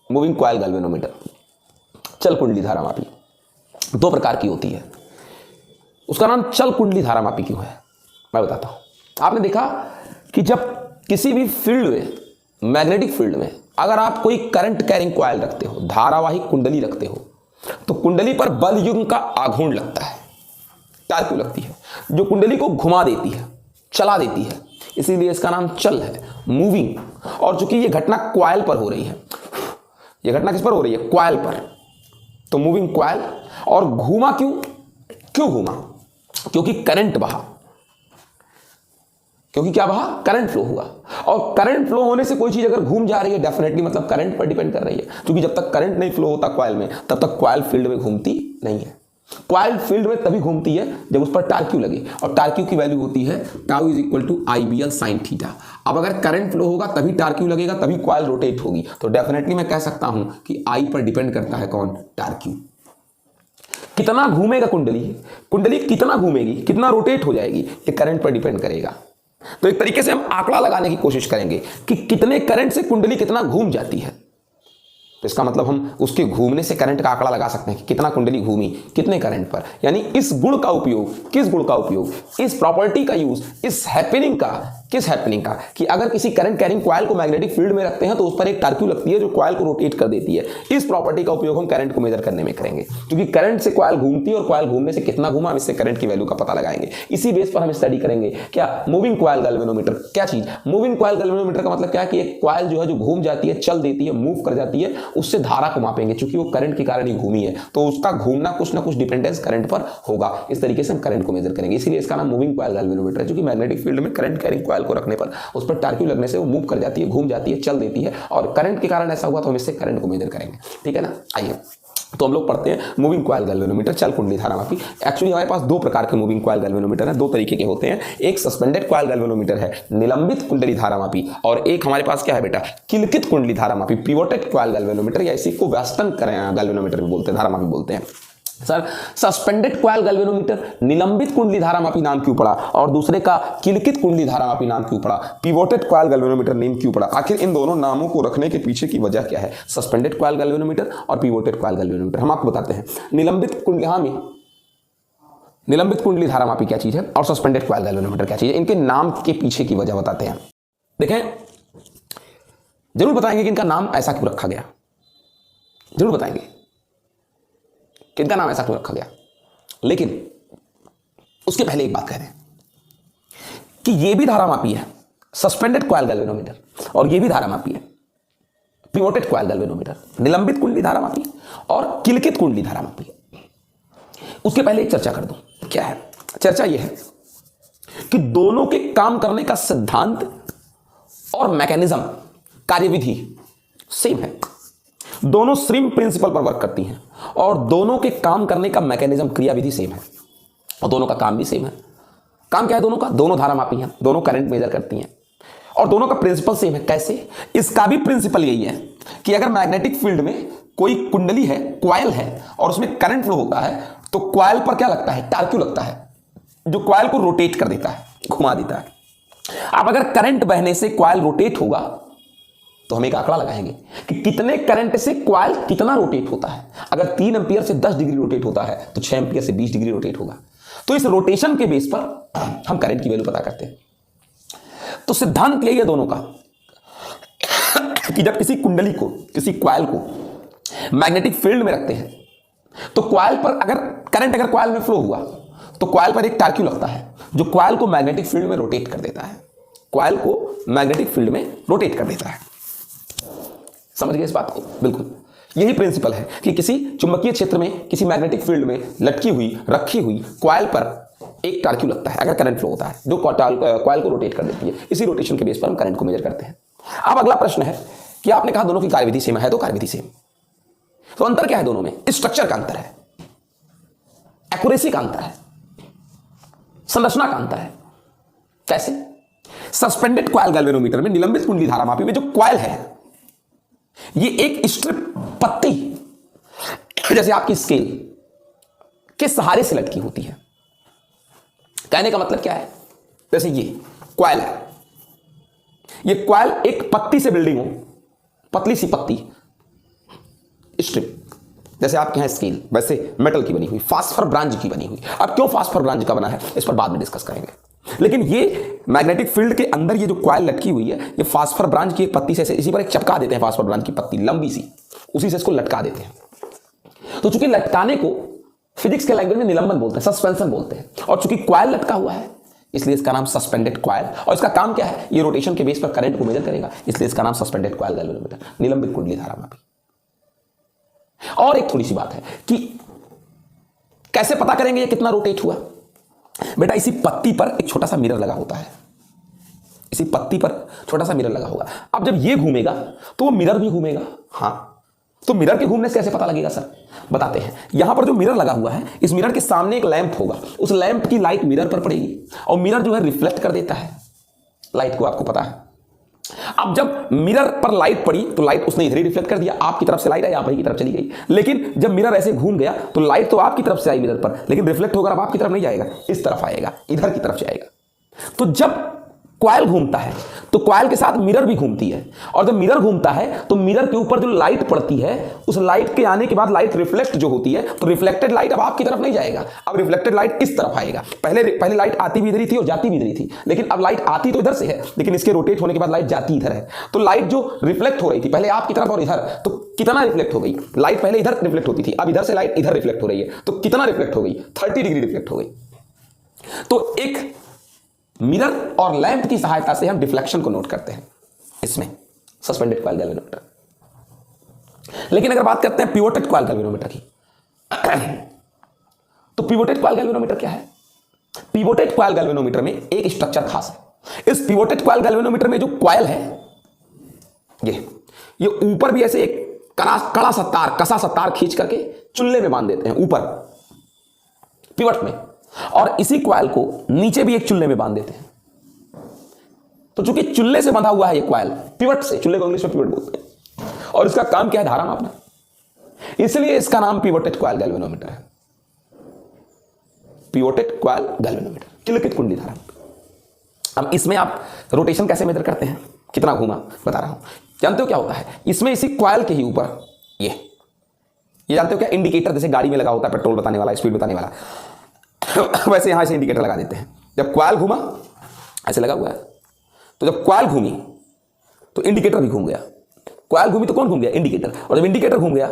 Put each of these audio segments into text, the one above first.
Moving coil galvanometer, चल कुंडली धारामापी, दो प्रकार की होती है। उसका नाम चल कुंडली धारामापी क्यों है, मैं बताता हूं। आपने देखा कि जब किसी भी फील्ड में, मैग्नेटिक फील्ड में, अगर आप कोई करंट कैरिंग कॉइल रखते हो, धारावाही कुंडली रखते हो, तो कुंडली पर बल युग्म का आघूर्ण लगता है, टार्क्यू लगती है, जो कुंडली को घुमा देती है, चला देती है, इसीलिए इसका नाम चल है, मूविंग। और चूंकि ये घटना कॉइल पर हो रही है, ये घटना किस पर हो रही है, कॉइल पर, तो मूविंग कॉइल। और घूमा क्यों, क्यों घूमा, क्योंकि करंट बहा, क्योंकि क्या बहा, करंट फ्लो हुआ। और करंट फ्लो होने से कोई चीज अगर घूम जा रही है, डेफिनेटली मतलब करंट पर डिपेंड कर रही है, क्योंकि जब तक करंट नहीं फ्लो होता कॉइल में, तब तक कॉइल फील्ड में घूमती नहीं है। कॉइल फील्ड में तभी घूमती है जब उस पर टार्क्यू लगे, और टार्क्यू की वैल्यू होती है tau is equal to IBL sin theta. अब अगर करंट फ्लो होगा तभी टार्क्यू लगेगा, तभी कॉइल रोटेट होगी, तो डेफिनेटली मैं कह सकता हूं कि I पर डिपेंड करता है कौन, टार्क्यू। कितना घूमेगा कुंडली, कुंडली कितना घूमेगी, कितना रोटेट हो जाएगी, ये करंट पर डिपेंड करेगा। तो एक तरीके से हम आंकड़ा लगाने की कोशिश करेंगे कि कितने करंट से कुंडली कितना घूम जाती है। तो इसका मतलब हम उसके घूमने से करंट का आंकड़ा लगा सकते हैं कि कितना कुंडली घूमी, कितने करंट पर। यानी इस गुण का उपयोग, किस गुण का उपयोग, इस प्रॉपर्टी का यूज, इस हैपनिंग का, किस हैपनिंग का, कि अगर किसी करंट कैरिंग कॉइल को मैग्नेटिक फील्ड में रखते हैं तो उस पर एक टार्क्यू लगती है जो कॉइल को रोटेट कर देती है। इस प्रॉपर्टी का उपयोग हम करंट को मेजर करने में करेंगे, क्योंकि करंट से कॉइल घूमती है और कॉइल घूमने से कितना घूमा, हम इससे करंट की वैल्यू का पता लगाएंगे। इसी बेस पर हम स्टडी करेंगे क्या, मूविंग कॉइल गैल्वेनोमीटर। क्या चीज, मूविंग कॉइल गैल्वेनोमीटर का मतलब क्या है कि एक कॉइल जो है, जो घूम जाती है, चल देती है, मूव कर जाती है, उससे धारा को मापेंगे, क्योंकि वो करंट के कारण ही घूमी है, तो उसका घूमना कुछ ना कुछ डिपेंडेंस करंट पर होगा। इस तरीके से हम करंट को मेजर करेंगे, इसीलिए इसका नाम मूविंग कॉइल गैल्वेनोमीटर है, जो कि मैग्नेटिक फील्ड में करंट कैरिंग कॉइल को रखने पर उस पर टार्क्यू लगने से वो मूव कर जाती है, घूम जाती है, चल देती है, और करंट के कारण ऐसा हुआ तो हम इससे करंट को मेजर करेंगे। ठीक है ना, आइए तो हम लोग पढ़ते हैं मूविंग कॉइल गैल्वेनोमीटर, चल कुंडली धारामापी। एक्चुअली हमारे पास दो प्रकार के मूविंग कॉइल गैल्वेनोमीटर हैं, दो तरीके के होते हैं। एक सस्पेंडेड कॉइल गैल्वेनोमीटर है, निलंबित कुंडली धारामापी, और एक हमारे पास क्या है बेटा, किलकित कुंडली धारामापी, पिवोटेड कॉइल गैल्वेनोमीटर, या इसी को वेस्टर्न गैल्वेनोमीटर भी बोलते हैं, धारामापी बोलते हैं। सर सस्पेंडेड कॉइल गैल्वेनोमीटर, निलंबित कुंडली धारामापी नाम क्यों पड़ा, और दूसरे का किलकित कुंडली धारामापी नाम क्यों पड़ा, पिवोटेड कॉइल गैल्वेनोमीटर नेम क्यों पड़ा, आखिर इन दोनों नामों को रखने के पीछे की वजह क्या है, सस्पेंडेड कॉइल गैल्वेनोमीटर और पिवोटेड कॉइल गैल्वेनोमीटर, हम आपको बताते हैं। निलंबित कुंडली, हाँ में निलंबित कुंडली धारामापी क्या चीज है और सस्पेंडेड कॉइल गैल्वेनोमीटर क्या चीज है, इनके नाम के पीछे की वजह बताते हैं। देखें, जरूर बताएंगे कि इनका नाम ऐसा क्यों रखा गया, जरूर बताएंगे कि इनका नाम ऐसा क्यों रखा गया, लेकिन उसके पहले एक बात कह रहे हैं कि ये भी धारामापी है, सस्पेंडेड कॉइल गैल्वेनोमीटर, और ये भी धारामापी है, पिवोटेड कॉइल गैल्वेनोमीटर, निलंबित कुंडली धारामापी और किलकित कुंडली धारामापी। उसके पहले एक चर्चा कर दूं, क्या है चर्चा, यह है कि दोनों के काम करने का सिद्धांत और मैकेनिज्म, कार्यविधि सेम है, दोनों सेम प्रिंसिपल पर वर्क करती हैं, और दोनों के काम करने का मैकेनिज्म, क्रियाविधि सेम है, और दोनों का काम भी सेम है। काम क्या है दोनों का, दोनों धारामापी हैं, दोनों करंट मेजर करती हैं, और दोनों का प्रिंसिपल सेम है। कैसे, इसका भी प्रिंसिपल यही है कि अगर मैग्नेटिक फील्ड में कोई कुंडली है, कॉइल है, और उसमें करंट फ्लो होता है, तो कॉइल पर क्या लगता है, टार्क्यू लगता है, जो कॉइल को रोटेट कर देता है, घुमा देता है। अब अगर करंट बहने से कॉइल रोटेट होगा तो हम एक आंकड़ा लगाएंगे कि कितने करंट से कॉइल कितना रोटेट होता है। अगर 3 एम्पीयर से 10 डिग्री रोटेट होता है तो 6 एम्पीयर से 20 डिग्री रोटेट होगा। तो इस रोटेशन के बेस पर हम करंट की वैल्यू पता करते हैं। तो सिद्धांत यही है दोनों का कि जब किसी कुंडली को, किसी कॉइल को मैग्नेटिक फील्ड में रखते हैं तो कॉइल पर अगर करंट, अगर कॉइल में फ्लो हुआ तो कॉइल पर एक टार्क्यू लगता है जो कॉइल को मैग्नेटिक फील्ड में रोटेट कर देता है, कॉइल को मैग्नेटिक फील्ड में रोटेट कर देता है। समझ गए इस बात को, बिल्कुल यही प्रिंसिपल है कि किसी चुंबकीय क्षेत्र में, किसी मैग्नेटिक फील्ड में लटकी हुई, रखी हुई कॉइल पर एक टार्क्यू लगता है अगर करंट फ्लो होता है, जो कॉइल को रोटेट कर देती है। इसी रोटेशन के बेस पर हम करंट को मेजर करते हैं। अब अगला प्रश्न है कि आपने कहा दोनों की कार्यविधि सेम है, तो कार्यविधि सेम, तो अंतर क्या है दोनों में? स्ट्रक्चर का अंतर है, एक्यूरेसी का अंतर है, संरचना का अंतर है। कैसे? सस्पेंडेड कॉइल गैल्वेनोमीटर में, निलंबित कुंडली धारामापी में जो कॉइल है ये एक स्ट्रिप, पत्ती, जैसे आपकी स्केल के सहारे से लटकी होती है। कहने का मतलब क्या है? जैसे ये कॉइल है, ये कॉइल एक पत्ती से बिल्डिंग हो, पतली सी पत्ती, स्ट्रिप, जैसे आपके यहाँ स्केल, वैसे मेटल की बनी हुई, फास्फर ब्रांच की बनी हुई। अब क्यों फास्फर ब्रांच का बना है इस पर बाद में डिस्कस करेंगे। लेकिन ये मैग्नेटिक फील्ड के अंदर ये जो कॉइल लटकी हुई है, ये फास्फर ब्रांच की एक पत्ती से इसी पर एक चपका देते हैं, फास्फर ब्रांच की पत्ती लंबी सी, उसी से इसको लटका देते हैं। तो चूंकि लटकाने को फिजिक्स के लैंग्वेज में निलंबन बोलते हैं, सस्पेंशन बोलते हैं, और चूंकि कॉइल लटका हुआ है इसलिए इसका नाम सस्पेंडेड कॉइल। और इसका काम क्या है, ये रोटेशन के बेस पर करंट को मेजर करेगा, इसलिए इसका नाम सस्पेंडेड कॉइल गैल्वेनोमीटर, निलंबित कुंडली धारा मापी। और एक थोड़ी सी बात है कि कैसे पता करेंगे ये कितना रोटेट हुआ। बेटा इसी पत्ती पर एक छोटा सा मिरर लगा होता है, इसी पत्ती पर छोटा सा मिरर लगा होगा। अब जब ये घूमेगा तो वो मिरर भी घूमेगा। हाँ, तो मिरर के घूमने से कैसे पता लगेगा सर, बताते हैं। यहां पर जो मिरर लगा हुआ है, इस मिरर के सामने एक लैंप होगा, उस लैंप की लाइट मिरर पर पड़ेगी और मिरर जो है रिफ्लेक्ट कर देता है लाइट को, आपको पता है। अब जब मिरर पर लाइट पड़ी तो लाइट उसने इधर ही रिफ्लेक्ट कर दिया, आपकी तरफ से लाइट आई, आप ही की तरफ चली गई। लेकिन जब मिरर ऐसे घूम गया तो लाइट तो आपकी तरफ से आई मिरर पर, लेकिन रिफ्लेक्ट होकर अब आपकी तरफ नहीं जाएगा, इस तरफ आएगा, इधर की तरफ जाएगा। तो जब कॉइल घूमता है तो कॉइल के साथ मिरर भी घूमती है, और जब मिरर घूमता है तो मिरर के ऊपर जो लाइट पड़ती है, उस लाइट के आने के बाद लाइट रिफ्लेक्ट जो होती है, तो रिफ्लेक्टेड लाइट अब आपकी तरफ नहीं जाएगा, अब रिफ्लेक्टेड लाइट इस तरफ आएगा। पहले लाइट आती भी इधर ही थी और जाती भी इधर ही थी, लेकिन अब लाइट आती तो इधर से है, लेकिन इसके रोटेट होने के बाद लाइट जाती इधर है। तो लाइट जो रिफ्लेक्ट हो रही थी पहले आपकी तरफ और इधर, तो कितना रिफ्लेक्ट हो गई, लाइट पहले इधर रिफ्लेक्ट होती थी, अब इधर से लाइट इधर रिफ्लेक्ट हो रही है, तो कितना रिफ्लेक्ट हो गई, 30 डिग्री रिफ्लेक्ट हो गई। तो एक मिरर और लैंप की सहायता से हम डिफ्लेक्शन को नोट करते हैं इसमें, सस्पेंडेड कॉइल गैल्वेनोमीटर। लेकिन अगर बात करते हैं पिवोटेड कॉइल गैल्वेनोमीटर की, तो पिवोटेड कॉइल गैल्वेनोमीटर क्या है। पिवोटेड कॉइल गैल्वेनोमीटर में एक स्ट्रक्चर खास है। इस पिवोटेड कॉइल गैल्वेनोमीटर में जो कॉइल है, ये ऊपर भी ऐसे एक कड़ा सा तार, कसा सा तार खींच करके चुल्ले में बांध देते हैं ऊपर पिवट में, और इसी कॉइल को नीचे भी एक चुल्ले में बांध देते हैं। तो चूंकि चुल्ले से बंधा हुआ है ये कॉइल, पिवट से, चुल्ले को इंग्लिश में पिवट बोलते हैं, और इसका काम क्या है, धारा मापना, इसलिए इसका नाम पिवोटेड कॉइल गैल्वेनोमीटर है। पिवोटेड कॉइल गैल्वेनोमीटर, किलकित कुंडली धारा। अब इसमें आप रोटेशन कैसे मेजर करते हैं, कितना घूमा, बता रहा हूं। जानते हो क्या होता है इसमें, इसी कॉइल के ही ऊपर ये जानते हो क्या, इंडिकेटर जैसे गाड़ी में लगा होता है, पेट्रोल बताने वाला, स्पीड बताने वाला, वैसे यहां से इंडिकेटर लगा देते हैं। जब कॉइल घूमा ऐसे लगा हुआ है, तो जब कॉइल घूमी तो इंडिकेटर भी घूम गया, कॉइल घूमी तो कौन घूम गया, इंडिकेटर, और जब इंडिकेटर घूम गया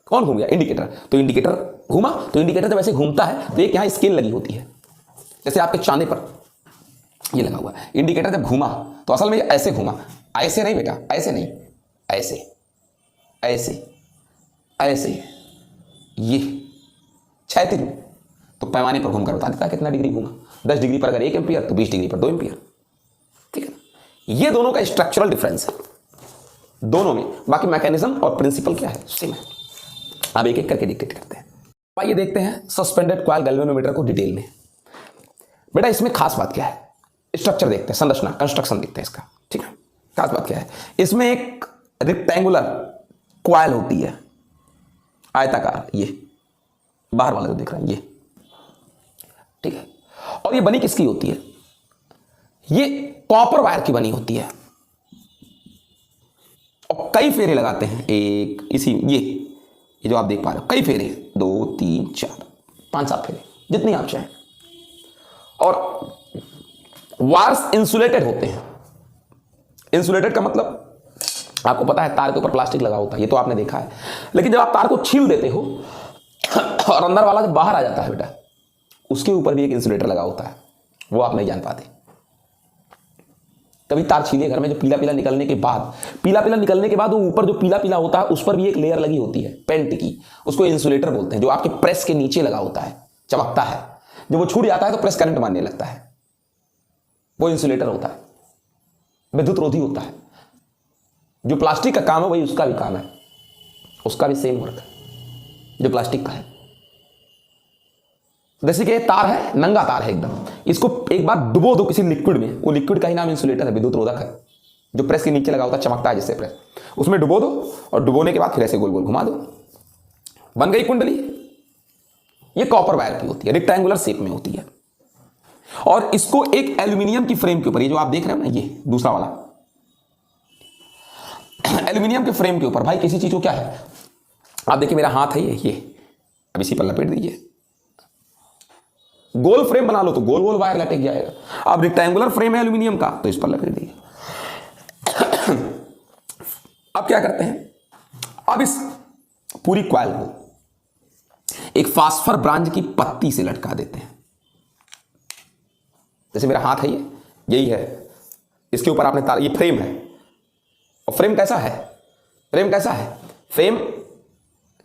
कौन घूम गया, इंडिकेटर। तो इंडिकेटर घूमा, तो इंडिकेटर जब ऐसे घूमता है तो एक यहां स्केल लगी होती है, जैसे आपके चांदे पर ये लगा हुआ है। इंडिकेटर जब घूमा तो असल में ऐसे घूमा, ऐसे नहीं बेटा, ऐसे नहीं, ऐसे ऐसे ऐसे, ये क्षैतिज, तो पैमाने पर घूमकर बता देता है कितना डिग्री घूमा। 10 डिग्री पर अगर 1 एम्पियर तो 20 डिग्री पर 2 एम्पियर, ठीक है ना। ये दोनों का स्ट्रक्चरल डिफरेंस है दोनों में, बाकी मैकेनिज्म और प्रिंसिपल क्या है सेम है। अब एक एक करके डिक्टेट करते हैं। आइए देखते हैं सस्पेंडेड कॉइल गैल्वेनोमीटर को डिटेल में। बेटा इसमें खास बात क्या है, स्ट्रक्चर देखते हैं, संरचना, कंस्ट्रक्शन देखते हैं इसका, ठीक है। खास बात क्या है, इसमें एक रेक्टेंगुलर कॉइल होती है, आयताकार, ये बाहर वाला जो दिख रहा है ये, ठीक है। और ये बनी किसकी होती है, ये कॉपर वायर की बनी होती है, और कई फेरे लगाते हैं, एक इसी ये जो आप देख पा रहे हो, कई फेरे, 2 3 4 5 7 फेरे, जितनी आप चाहें। और वायर्स इंसुलेटेड होते हैं। इंसुलेटेड का मतलब आपको पता है, तार के ऊपर प्लास्टिक लगा होता है, ये तो आपने देखा है। लेकिन जब आप तार को छील देते हो और अंदर वाला जब बाहर आ जाता है बेटा, उसके ऊपर भी एक इंसुलेटर लगा होता है, वो आप नहीं जान पाते। कभी तार छीलिए घर में, जो पीला पीला निकलने के बाद वो ऊपर जो पीला पीला होता है उस पर भी एक लेयर लगी होती है पेंट की, उसको इंसुलेटर बोलते हैं, जो आपके प्रेस के नीचे लगा होता है, चमकता है, जब वो छूट जाता है तो प्रेस करंट मारने लगता है, वो इंसुलेटर होता है, विद्युत रोधी होता है। जो प्लास्टिक का काम है वही उसका भी काम है, उसका भी सेम वर्क है जो प्लास्टिक का है। जैसे कि तार है, नंगा तार है एकदम, इसको एक बार डुबो दो किसी लिक्विड में, वो लिक्विड का ही नाम इंसुलेटर है, विद्युत रोधक है, जो प्रेस के नीचे लगा होता है, चमकता है जिससे प्रेस, उसमें डुबो दो और डुबोने के बाद फिर ऐसे गोल गोल घुमा दो, बन गई कुंडली। ये कॉपर वायर की होती है, रेक्टेंगुलर शेप में होती है, और इसको एक एल्यूमिनियम की फ्रेम के ऊपर, ये जो आप देख रहे हो ना, ये दूसरा वाला एल्यूमिनियम के फ्रेम के ऊपर, भाई किसी चीज को क्या है, आप देखिए मेरा हाथ है ये, अब इसी पर लपेट दीजिए। गोल फ्रेम बना लो तो गोल गोल वायर लटक जाएगा। अब रेक्टेंगुलर फ्रेम है एल्यूमिनियम का तो इस पर लपेट दीजिए। अब क्या करते हैं, अब इस पूरी कॉइल को एक फास्फर ब्रांच की पत्ती से लटका देते हैं। जैसे मेरा हाथ है ये, यही है, इसके ऊपर आपने तार, ये फ्रेम है। और फ्रेम कैसा है, फ्रेम कैसा है, फ्रेम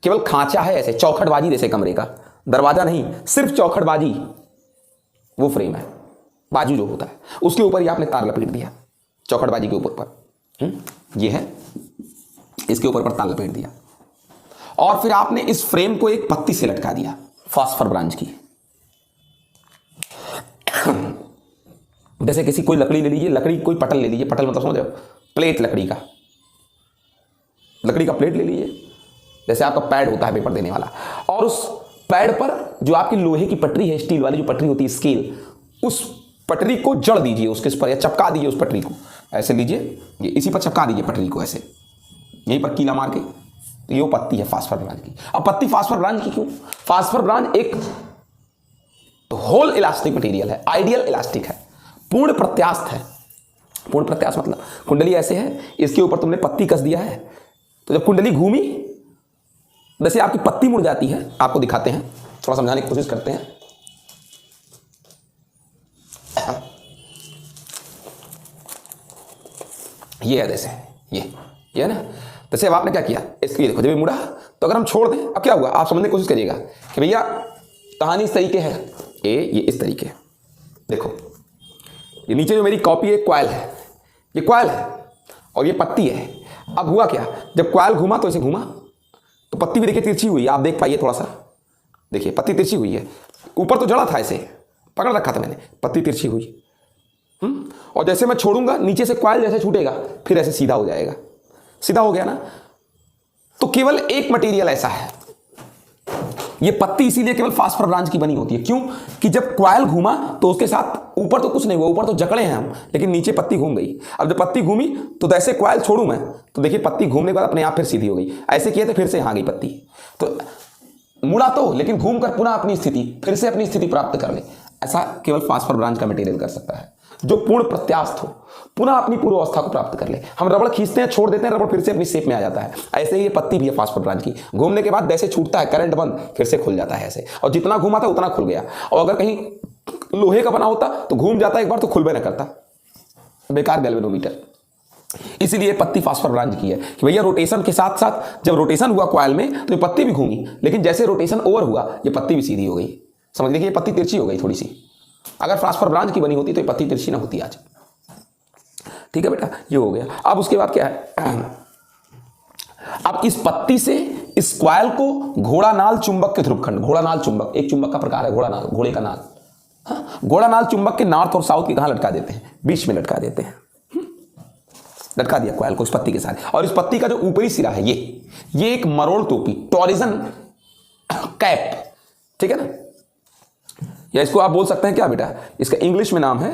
केवल खांचा है, ऐसे चौखटबाजी जैसे कमरे का, दरवाजा नहीं, सिर्फ चौखटबाजी, वो फ्रेम है। बाजू जो होता है उसके ऊपर ये आपने तार लपेट दिया, चौखटबाजी के ऊपर पर ये है, इसके ऊपर पर तार लपेट दिया। और फिर आपने इस फ्रेम को एक पत्ती से लटका दिया फास्फर ब्रांच की। जैसे किसी कोई लकड़ी ले लीजिए, लकड़ी कोई पटल ले लीजिए, पटल मतलब समझ रहे हो, प्लेट लकड़ी का प्लेट ले लीजिए, जैसे आपका पैड होता है पेपर देने वाला, और उस पैड पर जो आपकी लोहे की पटरी है, स्टील वाली जो पटरी होती है स्केल, उस पटरी को जड़ दीजिए उसके पर, या चपका दीजिए उस पटरी को, ऐसे लीजिए, ये इसी पर चपका दीजिए पटरी को ऐसे, यहीं पर कीला मार के, तो ये पत्ती है फास्फर ब्रांच की। अब पत्ती फास्फर ब्रांच की क्यों, फास्फर ब्रांच एक होल इलास्टिक मटेरियल है, आइडियल इलास्टिक है, पूर्ण प्रत्यास्थ है। पूर्ण प्रत्यास्थ मतलब कुंडली ऐसे है, इसके ऊपर तुमने पत्ती कस दिया है, तो जब कुंडली घूमी वैसे आपकी पत्ती मुड़ जाती है। आपको दिखाते हैं, थोड़ा समझाने की कोशिश करते हैं। ये है जैसे ये है ना, जैसे अब आपने क्या किया, इसके देखो जब ये मुड़ा तो अगर हम छोड़ दें, अब क्या हुआ आप समझने की कोशिश करिएगा कि भैया कहानी इस तरीके है, ये इस तरीके, देखो ये नीचे जो मेरी कॉपी है कॉइल है, ये कॉइल है और ये पत्ती है। अब हुआ क्या, जब कॉइल घूमा तो ऐसे घूमा तो पत्ती भी देखिए तिरछी हुई है, आप देख पाइए थोड़ा सा, देखिए पत्ती तिरछी हुई है, ऊपर तो जड़ा था ऐसे पकड़ रखा था मैंने, पत्ती तिरछी हुई। और जैसे मैं छोड़ूंगा नीचे से कॉइल जैसे छूटेगा फिर ऐसे सीधा हो जाएगा, सीधा हो गया ना। तो केवल एक मटेरियल ऐसा है, ये पत्ती इसीलिए केवल फास्फर ब्रांच की बनी होती है। क्यों, कि जब कॉइल घूमा तो उसके साथ ऊपर तो कुछ नहीं हुआ, ऊपर तो जकड़े हैं हम, लेकिन नीचे पत्ती घूम गई। अब जब पत्ती घूमी तो जैसे कॉइल छोड़ू मैं तो देखिए पत्ती घूमने के बाद अपने आप फिर सीधी हो गई, ऐसे किए तो फिर से यहाँ गई पत्ती, तो मुड़ा तो लेकिन घूम कर पुनः अपनी स्थिति, फिर से अपनी स्थिति प्राप्त कर ले। ऐसा केवल फास्फर ब्रांच का मटेरियल कर सकता है, जो पूर्ण प्रत्यास्थ हो, पुनः अपनी पूर्व अवस्था को प्राप्त कर ले। हम रबड़ खींचते हैं, छोड़ देते हैं, रबड़ फिर से अपनी शेप में आ जाता है। ऐसे ही ये पत्ती भी है फास्फर ब्रांच की, घूमने के बाद जैसे छूटता है करंट बंद, फिर से खुल जाता है ऐसे, और जितना घूमा था उतना खुल गया। और अगर कहीं लोहे का बना होता तो घूम जाता एक बार तो खुल भी ना करता, बेकार गैल्वेनोमीटर। इसीलिए पत्ती फास्फर ब्रांच की है कि भैया रोटेशन के साथ साथ जब रोटेशन हुआ कॉइल में तो ये पत्ती भी घूमी, लेकिन जैसे रोटेशन ओवर हुआ ये पत्ती भी सीधी हो गई। समझ लीजिए ये पत्ती तिरछी हो गई थोड़ी सी, अगर फास्फर ब्रांच की बनी होती तो ये पत्ती तिरछी ना होती आज। ठीक है बेटा, ये हो गया। अब उसके बाद क्या है, अब इस पत्ती से इस कॉइल को घोड़ा नाल चुंबक के ध्रुवखंड, घोड़ा नाल चुंबक एक चुंबक का प्रकार है, घोड़ा नाल, घोड़े का नाल, हाँ, घोड़ा नाल चुंबक के नॉर्थ और साउथ के कहां लटका देते हैं, बीच में लटका देते हैं। लटका दिया कॉइल को इस पत्ती के साथ, और इस पत्ती का जो ऊपरी सिरा है ये एक मरोड़ टोपी, टॉरिजन कैप, ठीक है ना, या इसको आप बोल सकते हैं क्या बेटा, इसका इंग्लिश में नाम है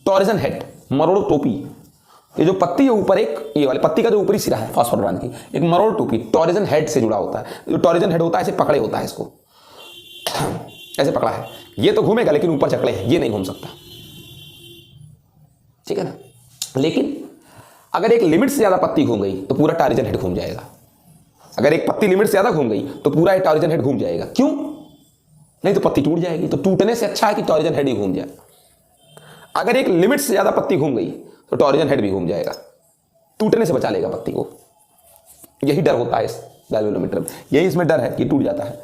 टॉरिजन हेड, मरोड़ टोपी। ये जो पत्ती है ऊपर एक, ये वाली पत्ती का जो ऊपरी सिरा है फास्फर ब्रांच की, एक मरोड़ टोपी टॉरिजन हेड से जुड़ा होता है। जो टॉरिजन हेड होता है ऐसे पकड़े होता है, इसको ऐसे पकड़ा है, ये तो घूमेगा लेकिन ऊपर चकड़े है, ये नहीं घूम सकता, ठीक है ना। लेकिन अगर एक लिमिट से ज्यादा पत्ती घूम गई तो पूरा टॉरिजन हेड घूम जाएगा। अगर एक पत्ती लिमिट से ज्यादा घूम गई तो पूरा टॉरिजन हेड घूम जाएगा। क्यों, नहीं तो पत्ती टूट जाएगी, तो टूटने से अच्छा है कि टॉरिजन हेड ही घूम जाए। अगर एक लिमिट से ज्यादा पत्ती घूम गई तो टॉरिजन हेड भी घूम जाएगा, टूटने से बचा लेगा पत्ती को। यही डर होता है इस गैल्वेनोमीटर में, यही इसमें डर है कि टूट जाता है,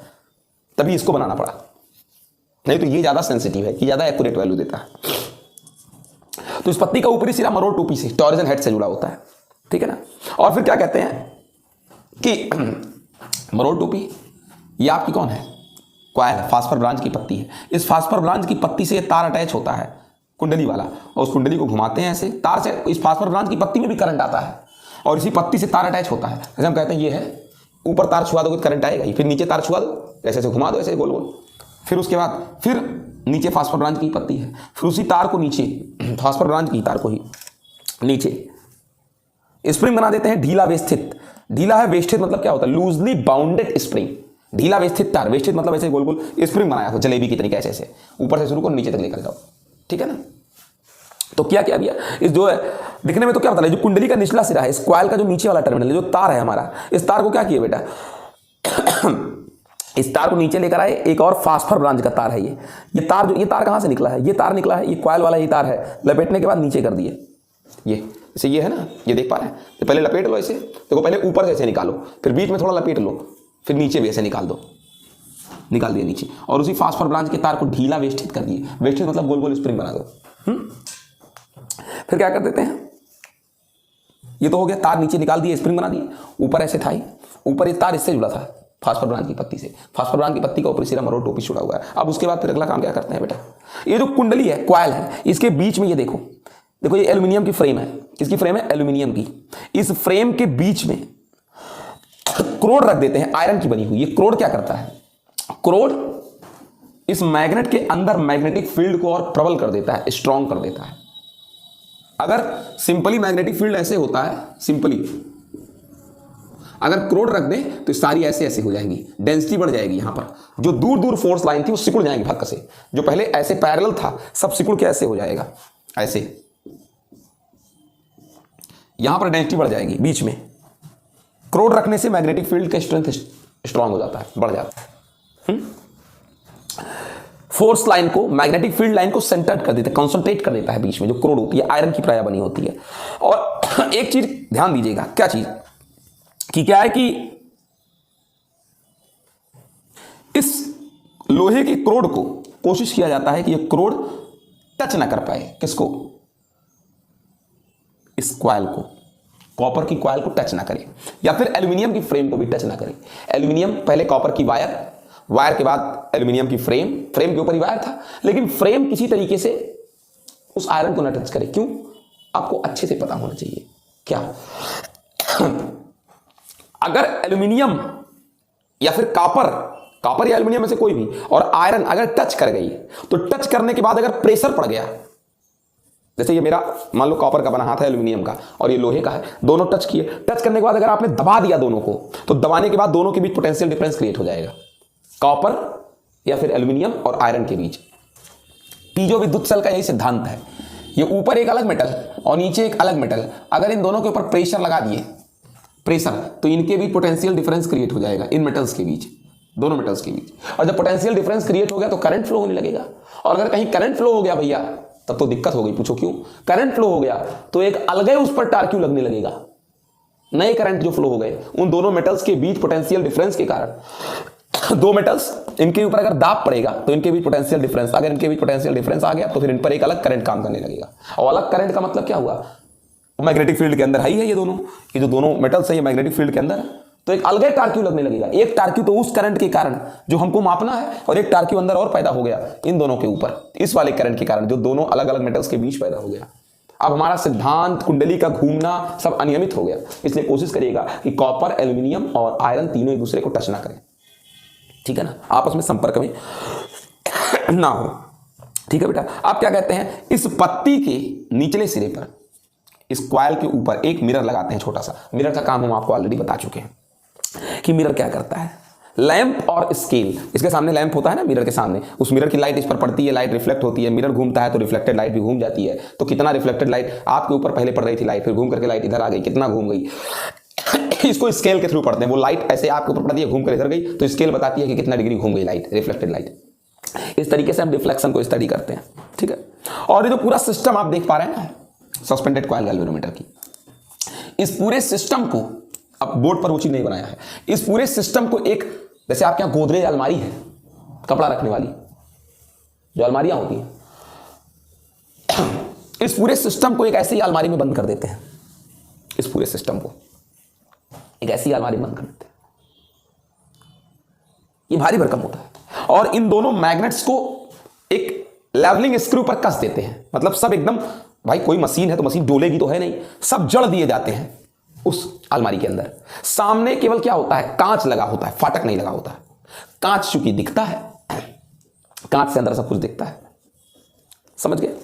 तभी इसको बनाना पड़ा। नहीं तो ये ज्यादा सेंसिटिव है, कि ज्यादा एक्यूरेट वैल्यू देता है। तो इस पत्ती का ऊपरी सिरा मरोड़ टोपी से, टॉरिजन हेड से जुड़ा होता है, ठीक है ना। और फिर क्या कहते हैं कि मरोड़ टोपी ये आपकी कौन है, कॉइल है, फास्फर ब्रांच की पत्ती है। इस फास्फर ब्रांच की पत्ती से तार अटैच होता है कुंडली वाला, और उस कुंडली को घुमाते हैं ऐसे, तार से इस फास्फर ब्रांच की पत्ती में भी करंट आता है, और इसी पत्ती से तार अटैच होता है। जैसे हम कहते हैं ये है, ऊपर तार छुआ दोगे तो करंट आएगा ही, फिर नीचे तार छुआ दो, ऐसे ऐसे घुमा दो ऐसे गोल गोल, फिर उसके बाद फिर नीचे फास्फर ब्रांच की पत्ती है, फिर उसी तार को नीचे, फास्फर ब्रांच की तार को ही नीचे स्प्रिंग बना देते हैं ढीला व्यवस्थित, ढीला है, वेस्टेड मतलब क्या होता है, लूजली बाउंडेड स्प्रिंग। ढीला वेस्टेड तार, वेस्टेड मतलब ऐसे गोल गोल स्प्रिंग बनाया हो जलेबी की तरीके ऐसे ऐसे, ऊपर से शुरू करो नीचे तक लेकर जाओ, ठीक है ना। तो क्या क्या भैया, इस जो है दिखने में तो क्या बता रहा है, जो कुंडली का निचला सिरा है, इस कॉइल का जो नीचे वाला टर्मिनल जो तार है हमारा, इस तार को क्या किया बेटा इस तार को नीचे लेकर आए, एक और फास्फर ब्रांच का तार है ये तार, जो ये तार कहां से निकला है, ये तार निकला है, ये कॉइल वाला ये तार है, लपेटने के बाद नीचे कर दिए, ये जैसे ये है ना, ये देख पा रहे हैं, तो पहले लपेट लो ऐसे, देखो पहले ऊपर से ऐसे निकालो, फिर बीच में थोड़ा लपेट लो, फिर नीचे भी ऐसे निकाल दो, निकाल दिया नीचे, और उसी फास्फर ब्रांच के तार को ढीला वेस्टेड कर दिए, वेस्टेड मतलब गोल गोल स्प्रिंग बना दो। फिर क्या कर देते हैं, ये तो हो गया, तार नीचे निकाल दिए, स्प्रिंग बना दिए, ऊपर ऐसे था ही, ऊपर ये तार इससे जुड़ा था फास्फर ब्रांच की पत्ती से, फास्फर ब्रांच की पत्ती का ऊपरी सिरा मरोड़ टोपी छुड़ा हुआ है। अब उसके बाद फिर अगला काम क्या करते हैं बेटा, ये जो कुंडली है, कॉइल है, इसके बीच में ये देखो, देखो ये एल्यूमिनियम की फ्रेम है, किसकी फ्रेम है, एल्यूमिनियम की। इस फ्रेम के बीच में क्रोड रख देते हैं, आयरन की बनी हुई। ये क्रोड क्या करता है, क्रोड इस मैग्नेट के अंदर मैग्नेटिक फील्ड को और प्रबल कर देता है, स्ट्रॉन्ग कर देता है। अगर सिंपली मैग्नेटिक फील्ड ऐसे होता है, सिंपली अगर क्रोड रख दें तो सारी ऐसे ऐसे हो जाएंगी, डेंसिटी बढ़ जाएगी, यहां पर जो दूर दूर फोर्स लाइन थी वो सिकुड़ जाएंगी भक्क से, जो पहले ऐसे पैरेलल था सब सिकुड़ के ऐसे हो जाएगा, ऐसे यहां पर डेंसिटी बढ़ जाएगी। बीच में क्रोड रखने से मैग्नेटिक फील्ड का स्ट्रेंथ स्ट्रांग हो जाता है, बढ़ जाता है। फोर्स लाइन को, मैग्नेटिक फील्ड लाइन को सेंटर्ड कर देता है, कॉन्सेंट्रेट कर देता है बीच में, जो क्रोड होती है आयरन की प्राय बनी होती है। और एक चीज ध्यान दीजिएगा, क्या चीज कि क्या है कि इस लोहे के क्रोड को कोशिश किया जाता है कि यह क्रोड टच ना कर पाए, किसको, इस कॉइल को, कॉपर की कॉइल को टच ना करे, या फिर एल्यूमिनियम की फ्रेम को भी टच ना करे। एल्यूमिनियम पहले कॉपर की वायर, वायर के बाद एल्यूमिनियम की फ्रेम, फ्रेम के ऊपर ही वायर था, लेकिन फ्रेम किसी तरीके से उस आयरन को ना टच करे। क्यों, आपको अच्छे से पता होना चाहिए क्या अगर एल्यूमिनियम या फिर कॉपर या एल्यूमिनियम में से कोई भी और आयरन अगर टच कर गई, तो टच करने के बाद अगर प्रेशर पड़ गया, जैसे ये मेरा मान लो कॉपर का बना हाथ है एल्यूमिनियम का और ये लोहे का है, दोनों टच किए, टच करने के बाद अगर आपने दबा दिया दोनों को, तो दबाने के बाद दोनों के बीच पोटेंशियल डिफरेंस क्रिएट हो जाएगा, कॉपर या फिर एल्यूमिनियम और आयरन के बीच। पीजो विद्युत सेल का यही सिद्धांत है, ये ऊपर एक अलग मेटल और नीचे एक अलग मेटल, अगर इन दोनों के ऊपर प्रेशर लगा दिए, प्रेशर, तो इनके बीच पोटेंशियल डिफरेंस क्रिएट हो जाएगा, इन मेटल्स के बीच, दोनों मेटल्स के बीच। और जब पोटेंशियल डिफरेंस क्रिएट हो गया तो करंट फ्लो होने लगेगा, और अगर कहीं करंट फ्लो हो गया भैया तब तो दिक्कत हो गई। पूछो क्यों, करंट फ्लो हो गया तो एक अलग उस पर टार क्यों लगने लगेगा, नए करंट जो फ्लो हो गए उन दोनों मेटल्स के बीच पोटेंशियल डिफरेंस के कारण। दो मेटल्स, इनके ऊपर अगर दाब पड़ेगा तो इनके बीच पोटेंशियल डिफरेंस, अगर इनके बीच पोटेंशियल डिफरेंस आ गया तो फिर इन पर एक अलग करंट काम करने लगेगा। और अलग करंट का मतलब क्या हुआ, मैग्नेटिक फील्ड के अंदर है ही है, ये जो दोनों मेटल्स है ये मैग्नेटिक फील्ड के अंदर है, तो एक अलग टार्क्यू लगने लगेगा। एक टार्क्यू तो उस करंट के कारण जो हमको मापना है, और एक टार्क्यू अंदर और पैदा हो गया इन दोनों के ऊपर, इस वाले करंट के कारण जो दोनों अलग अलग मेटल्स के बीच पैदा हो गया। अब हमारा सिद्धांत कुंडली का घूमना सब अनियमित हो गया, इसलिए कोशिश करिएगा कि कॉपर, एल्यूमिनियम और आयरन तीनों एक दूसरे को टच ना करें, ठीक है ना, आपस में संपर्क में ना हो, ठीक है बेटा। आप क्या कहते हैं, इस पत्ती के निचले सिरे पर, इस कॉइल के ऊपर एक मिरर लगाते हैं, छोटा सा मिरर का काम हम आपको ऑलरेडी बता चुके हैं कि मिरर क्या करता है। लैंप और स्केल, इसके सामने लैंप होता है ना मिरर के सामने, उस मिरर की लाइट इस पर पड़ती है, लाइट रिफ्लेक्ट होती है, मिरर घूमता है तो रिफ्लेक्टेड लाइट भी घूम जाती है। तो कितना रिफ्लेक्टेड लाइट आपके ऊपर पहले पड़ रही थी लाइट, फिर घूम करके लाइट इधर आ गई, कितना घूम गई इसको स्केल के थ्रू पढ़ते हैं। वो लाइट ऐसे आपके ऊपर पड़ती है, घूम कर इधर गई, तो स्केल बताती है कि कितना डिग्री घूम गई लाइट, रिफ्लेक्टेड लाइट। इस तरीके से हम रिफ्लेक्शन को स्टडी करते हैं, ठीक है। और ये जो पूरा सिस्टम आप देख पा रहे हैं ना, सस्पेंडेड कॉइल गैल्वेनोमीटर की, इस पूरे सिस्टम को, अब बोर्ड पर वो चीज नहीं बनाया है, इस पूरे सिस्टम को एक, जैसे आपके यहां गोदरेज अलमारी है कपड़ा रखने वाली, जो अलमारियां होती हैं, इस पूरे सिस्टम को एक ऐसी अलमारी में बंद कर देते हैं, इस पूरे सिस्टम को एक ऐसी अलमारी में बंद कर देते हैं। ये भारी भरकम होता है, और इन दोनों मैग्नेट्स को एक लेवलिंग स्क्रू पर कस देते हैं, मतलब सब एकदम, भाई कोई मशीन है तो मशीन डोलेगी तो है नहीं, सब जड़ दिए जाते हैं उस अलमारी के अंदर। सामने केवल क्या होता है, कांच लगा होता है, फाटक नहीं लगा होता है। कांच चूंकि दिखता है, कांच से अंदर सब कुछ दिखता है, समझ गए।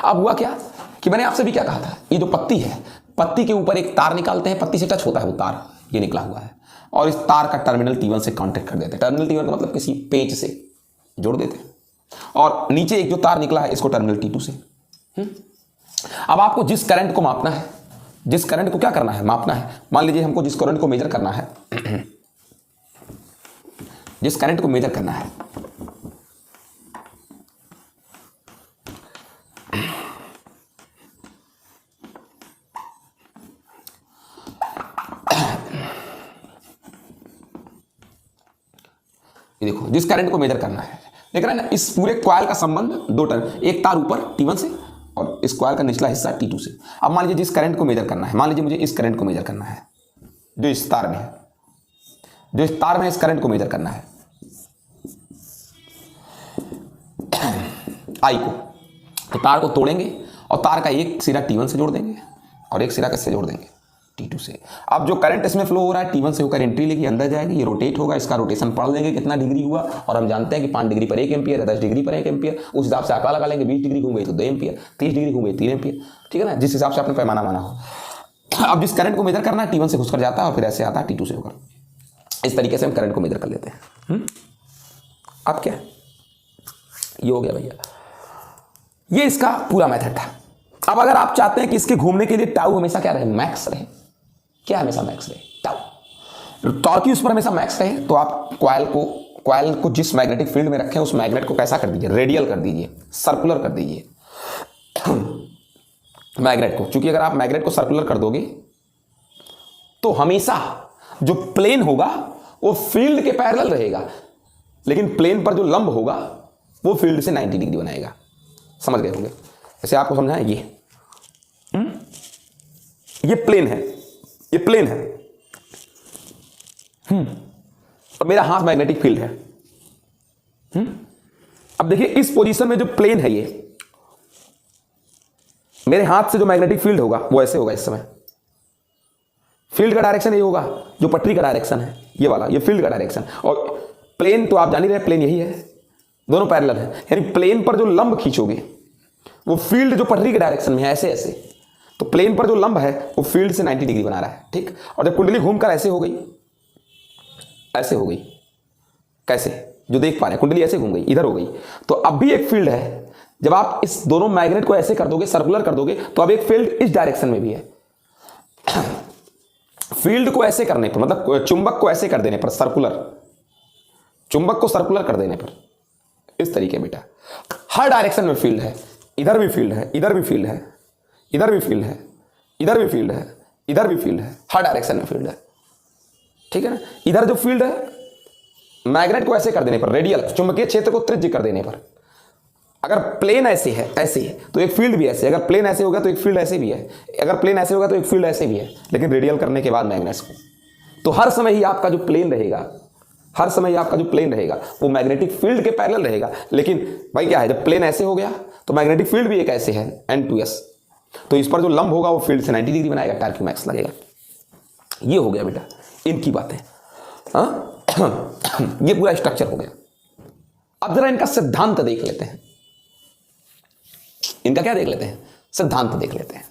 अब हुआ क्या कि मैंने आपसे भी क्या कहा था, ये जो पत्ती है, पत्ती के ऊपर एक तार निकालते हैं, पत्ती से टच होता है वो तार, ये निकला हुआ है, और इस तार का टर्मिनल T1 से कांटेक्ट कर देते हैं। टर्मिनल T1 का मतलब किसी पेंच से जोड़ देते हैं, और नीचे एक जो तार निकला है इसको टर्मिनल T2 से। अब आपको जिस करंट को मापना है, जिस करंट को क्या करना है, मापना है, मान लीजिए हमको जिस करंट को मेजर करना है, जिस करंट को मेजर करना है, ये देखो, जिस करंट को मेजर करना है, देख रहे हैं ना, इस पूरे कॉइल का संबंध दो टर्म, एक तार ऊपर T1 से और इस कॉइल का निचला हिस्सा T2 से। अब मान लीजिए जिस करंट को मेजर करना है, मान लीजिए मुझे इस करंट को मेजर करना है जो इस तार में है, जो इस तार में इस करंट को मेजर करना है आई को, तो तार को तोड़ेंगे और तार का एक सिरा T1 से जोड़ देंगे और एक सिरा किससे जोड़ देंगे, T2 से। अब जो करंट इसमें फ्लो हो रहा है T1 से होकर एंट्री लेगी, अंदर जाएगी, ये रोटेट होगा, इसका रोटेशन पढ़ लेंगे कितना डिग्री हुआ, और हम जानते हैं कि 5 डिग्री पर 1 एम्पियर है, 10 डिग्री पर 1 एम्पियर, उस हिसाब से आंकड़ा लगा लेंगे, 20 डिग्री घूम गई तो 2 एम्पियर, 30 डिग्री घूम गई 3 एम्पियर, ठीक है ना, जिस हिसाब से आपने पैमाना माना हो। अब जिस करंट को मेजर करना है T1 से घुसकर जाता है और फिर ऐसे आता है T2 से होकर, इस तरीके से हम करंट को मेजर कर लेते हैं। अब क्या, ये हो गया भैया, ये इसका पूरा मेथड था। अब अगर आप चाहते हैं कि इसके घूमने के लिए टाउ हमेशा क्या रहे, मैक्स रहे, क्या हमेशा मैक्स रहे, टाउ, टॉर्क उस पर हमेशा मैक्स रहे, तो आप कॉइल को जिस मैग्नेटिक फील्ड में रखें उस मैग्नेट को कैसा कर दीजिए, रेडियल कर दीजिए, सर्कुलर कर दीजिए मैग्नेट को। क्योंकि अगर आप मैग्नेट को सर्कुलर कर दोगे तो हमेशा जो प्लेन होगा वो फील्ड के पैरेलल रहेगा, लेकिन प्लेन पर जो लंब होगा वो फील्ड से 90 डिग्री बनाएगा। समझ गए होंगे, जैसे आपको समझा है, ये प्लेन है, ये प्लेन है, और मेरा हाथ मैग्नेटिक फील्ड है। अब देखिए इस पोजीशन में जो प्लेन है, ये मेरे हाथ से जो मैग्नेटिक फील्ड होगा वो ऐसे होगा। इस समय फील्ड का डायरेक्शन ये होगा, जो पटरी का डायरेक्शन है ये वाला, ये फील्ड का डायरेक्शन, और प्लेन तो आप जान ही रहे, प्लेन यही है, दोनों पैरेलल है, यानी प्लेन पर जो लंब खींचोगे वो फील्ड जो पटरी के डायरेक्शन में है, ऐसे ऐसे, तो प्लेन पर जो लंब है वो फील्ड से 90 डिग्री बना रहा है, ठीक। और जब कुंडली घूमकर ऐसे हो गई, ऐसे हो गई, कैसे, जो देख पा रहे हैं कुंडली ऐसे घूम गई, इधर हो गई, तो अब भी एक फील्ड है। जब आप इस दोनों मैग्नेट को ऐसे कर दोगे, सर्कुलर कर दोगे, तो अब एक फील्ड इस डायरेक्शन में भी है। फील्ड को ऐसे करने पर, मतलब चुंबक को ऐसे कर देने पर, सर्कुलर, चुंबक को सर्कुलर कर देने पर, इस तरीके बेटा, हर डायरेक्शन में फील्ड है, इधर भी फील्ड है, इधर भी फील्ड है, इधर भी फील्ड है, इधर भी फील्ड है, इधर भी फील्ड है, हर डायरेक्शन में फील्ड है, ठीक है ना। इधर जो फील्ड है, मैग्नेट को ऐसे कर देने पर, रेडियल चुंबकीय क्षेत्र को त्रिज्य कर देने पर, अगर प्लेन ऐसे है, ऐसे है, तो एक फील्ड भी ऐसे, अगर प्लेन ऐसे होगा तो एक फील्ड ऐसे भी है, अगर प्लेन ऐसे होगा तो एक फील्ड ऐसे भी है, लेकिन रेडियल करने के बाद मैग्नेट्स को, तो हर समय ही आपका जो प्लेन रहेगा, हर समय आपका जो प्लेन रहेगा वो मैग्नेटिक फील्ड के पैरेलल रहेगा। लेकिन भाई क्या है, जब प्लेन ऐसे हो गया तो मैग्नेटिक फील्ड भी एक ऐसे है, N2S, तो इस पर जो लंब होगा वो फील्ड से 90 डिग्री बनाएगा, टार्क मैक्स लगेगा। ये हो गया बेटा इनकी बातें, ये पूरा स्ट्रक्चर हो गया। अब जरा इनका सिद्धांत देख लेते हैं, इनका क्या देख लेते हैं, सिद्धांत देख लेते हैं,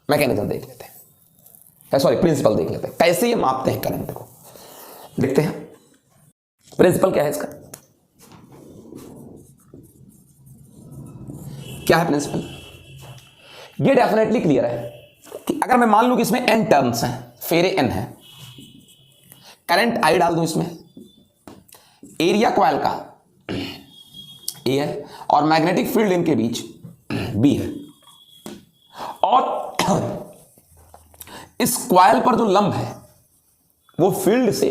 मैकेनिज्म देख लेते हैं, सॉरी प्रिंसिपल देख लेते हैं, कैसे ये मापते हैं करंट को, देखते हैं। प्रिंसिपल क्या है इसका, क्या है प्रिंसिपल, ये डेफिनेटली क्लियर है कि अगर मैं मान लूं कि इसमें n टर्म्स हैं, फेरे n है, करंट I डाल दूं इसमें, एरिया कॉइल का A है और मैग्नेटिक फील्ड इनके बीच B है, और इस कॉइल पर जो लंब है वो फील्ड से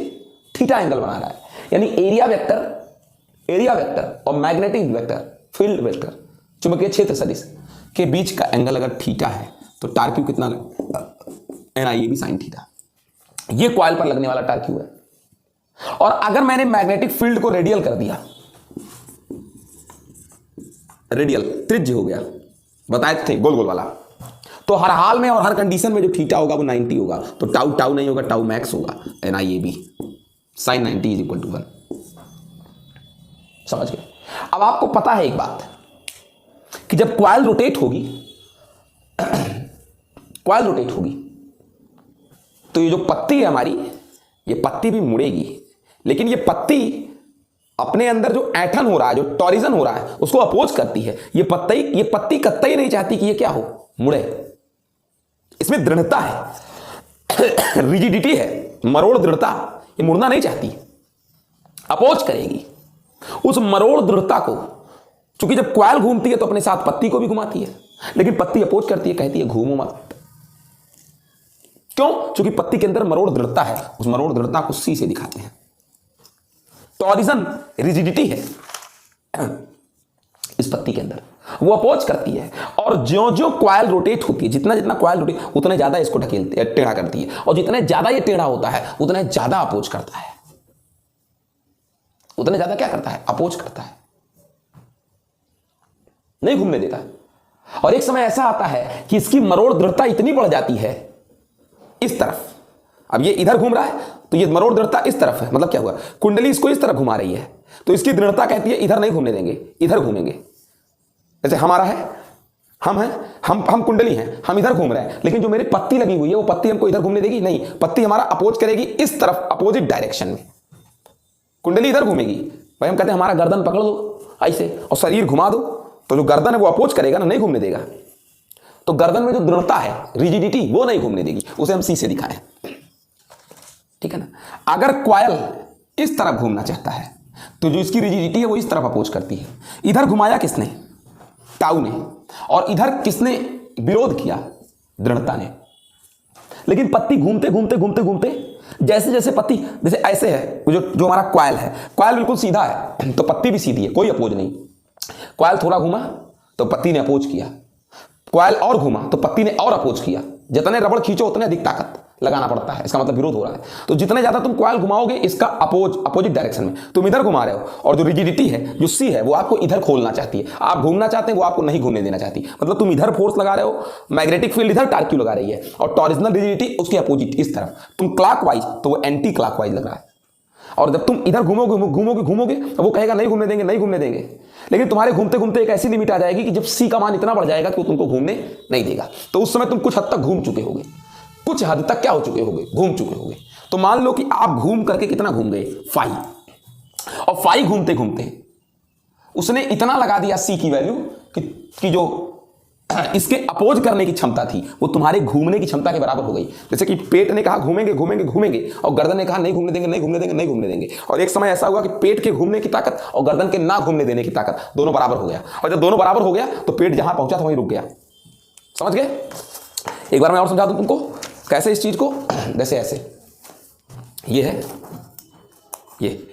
थीटा एंगल बना रहा है, यानी एरिया वेक्टर और मैग्नेटिक वेक्टर, फील्ड वेक्टर, चुंबकीय क्षेत्र सदिश के बीच का एंगल अगर थीटा है तो टार्क क्यू कितना, NIAB sin थीटा, ये कॉइल पर लगने वाला टार्क क्यू है। और अगर मैंने मैग्नेटिक फील्ड को रेडियल कर दिया, रेडियल त्रिज्य हो गया, बताए थे गोल गोल वाला, तो हर हाल में और हर कंडीशन में जो थीटा होगा वो 90 होगा, तो टाउ नहीं होगा, टाउ मैक्स होगा, NIAB sin 90 is equal to 1। समझ गए। अब आपको पता है एक बात कि जब कॉइल रोटेट होगी, तो ये जो पत्ती है हमारी, ये पत्ती भी मुड़ेगी, लेकिन ये पत्ती अपने अंदर जो ऐठन हो रहा है, जो टॉरिजन हो रहा है, उसको अपोज करती है। ये पत्ती कतई नहीं चाहती कि ये क्या हो, मुड़े। इसमें दृढ़ता है, रिजिडिटी है, मरोड़ दृढ़ता, ये मुड़ना नहीं चाहती, अपोज करेगी। उस मरोड़ दृढ़ता को, क्योंकि जब क्वाइल घूमती है तो अपने साथ पत्ती को भी घुमाती है, लेकिन पत्ती अपोज करती है, कहती है घूमो मत। क्यों? क्योंकि पत्ती के अंदर मरोड़ दृढ़ता है। उस मरोड़ दृढ़ता को सी से दिखाते हैं। टॉरिजन रिजिडिटी है इस पत्ती के अंदर, वो अपोज करती है। और ज्यों ज्यों क्वाइल रोटेट होती है, जितना जितना क्वाइल रोटेट, उतने ज्यादा इसको ढकेलती है, टेढ़ा करती है। और जितने ज्यादा ये टेढ़ा होता है, उतने ज्यादा अपोज करता है। उतने ज्यादा क्या करता है? अपोज करता है, नहीं घूमने देता। और एक समय ऐसा आता है कि इसकी मरोड़ दृढ़ता इतनी बढ़ जाती है इस तरफ। अब ये इधर घूम रहा है तो ये मरोड़ दृढ़ता इस तरफ है, मतलब क्या हुआ, कुंडली इसको इस तरफ घुमा रही है, तो इसकी दृढ़ता कहती है इधर नहीं घूमने देंगे, इधर घूमेंगे। जैसे हमारा है, हम कुंडली हैं, हम इधर घूम रहे हैं, लेकिन जो मेरी पत्ती लगी हुई है वो पत्ती हमको इधर घूमने देगी नहीं, पत्ती हमारा अपोज करेगी इस तरफ, अपोजिट डायरेक्शन में। कुंडली इधर घूमेगी, भाई हम कहते हैं हमारा गर्दन पकड़ दो ऐसे और शरीर घुमा दो, तो जो गर्दन है वो अपोज करेगा ना, नहीं घूमने देगा। तो गर्दन में जो दृढ़ता है, रिजिडिटी, वो नहीं घूमने देगी। उसे हम सी से दिखाएं, ठीक है ना। अगर क्वाइल इस तरफ घूमना चाहता है तो जो इसकी रिजिडिटी है वो इस तरफ अपोज करती है। इधर घुमाया किसने? टाउ ने। और इधर किसने विरोध किया? दृढ़ता ने। लेकिन पत्ती घूमते घूमते घूमते घूमते, जैसे जैसे पत्ती, जैसे ऐसे है जो हमारा क्वाइल है, क्वाइल बिल्कुल सीधा है तो पत्ती भी सीधी है, कोई अपोज नहीं। क्वाइल थोड़ा घूमा तो पत्ती ने अपोज किया, क्वाइल और घूमा तो पत्ती ने और अपोज किया। जितने रबड़ खींचो उतने अधिक ताकत लगाना पड़ता है, इसका मतलब विरोध हो रहा है। तो जितने ज्यादा तुम क्वाइल घुमाओगे इसका अपोजिट डायरेक्शन में, तुम इधर घुमा रहे हो, और जो रिजिडिटी है, जो सी है, वो आपको इधर खोलना चाहती है। आप घूमना चाहते हैं, वो आपको नहीं घूमने देना चाहती। मतलब तुम इधर फोर्स लगा रहे हो, मैग्नेटिक फील्ड इधर टार्क्यू लगा रही है, और टॉरिजनल रिजिडिटी उसके अपोजिट इस तरफ। तुम क्लॉकवाइज तो वो एंटी क्लॉकवाइज लग रहा है। और जब तुम इधर घूमोगे तो वो कहेगा नहीं घूमने देंगे, नहीं घूमने देंगे। लेकिन तुम्हारे घूमते घूमते एक ऐसी लिमिट आ जाएगी कि जब सी का मान इतना बढ़ जाएगा कि वो तुमको घूमने नहीं देगा। तो उस समय तुम कुछ हद तक घूम चुके होगे, कुछ हद तक क्या हो चुके होगे, घूम चुके होगे। तो मान लो कि आप घूम करके कितना घूम गए, 5, और 5 घूमते घूमते उसने इतना लगा दिया सी की वैल्यू कि जो इसके अपोज करने की क्षमता थी वो तुम्हारे घूमने की क्षमता के बराबर हो गई। जैसे कि पेट ने कहा घूमेंगे घूमेंगे घूमेंगे, और गर्दन ने कहा नहीं घूमने देंगे, नहीं घूमने देंगे, नहीं घूमने देंगे। और एक समय ऐसा हुआ कि पेट के घूमने की ताकत और गर्दन के ना घूमने देने की ताकत दोनों बराबर हो गया। और जब दोनों बराबर हो गया तो पेट जहां पहुंचा था वहीं रुक गया। समझ गए? एक बार मैं और समझा दूं तुमको कैसे इस चीज को। जैसे ऐसे ये है, ये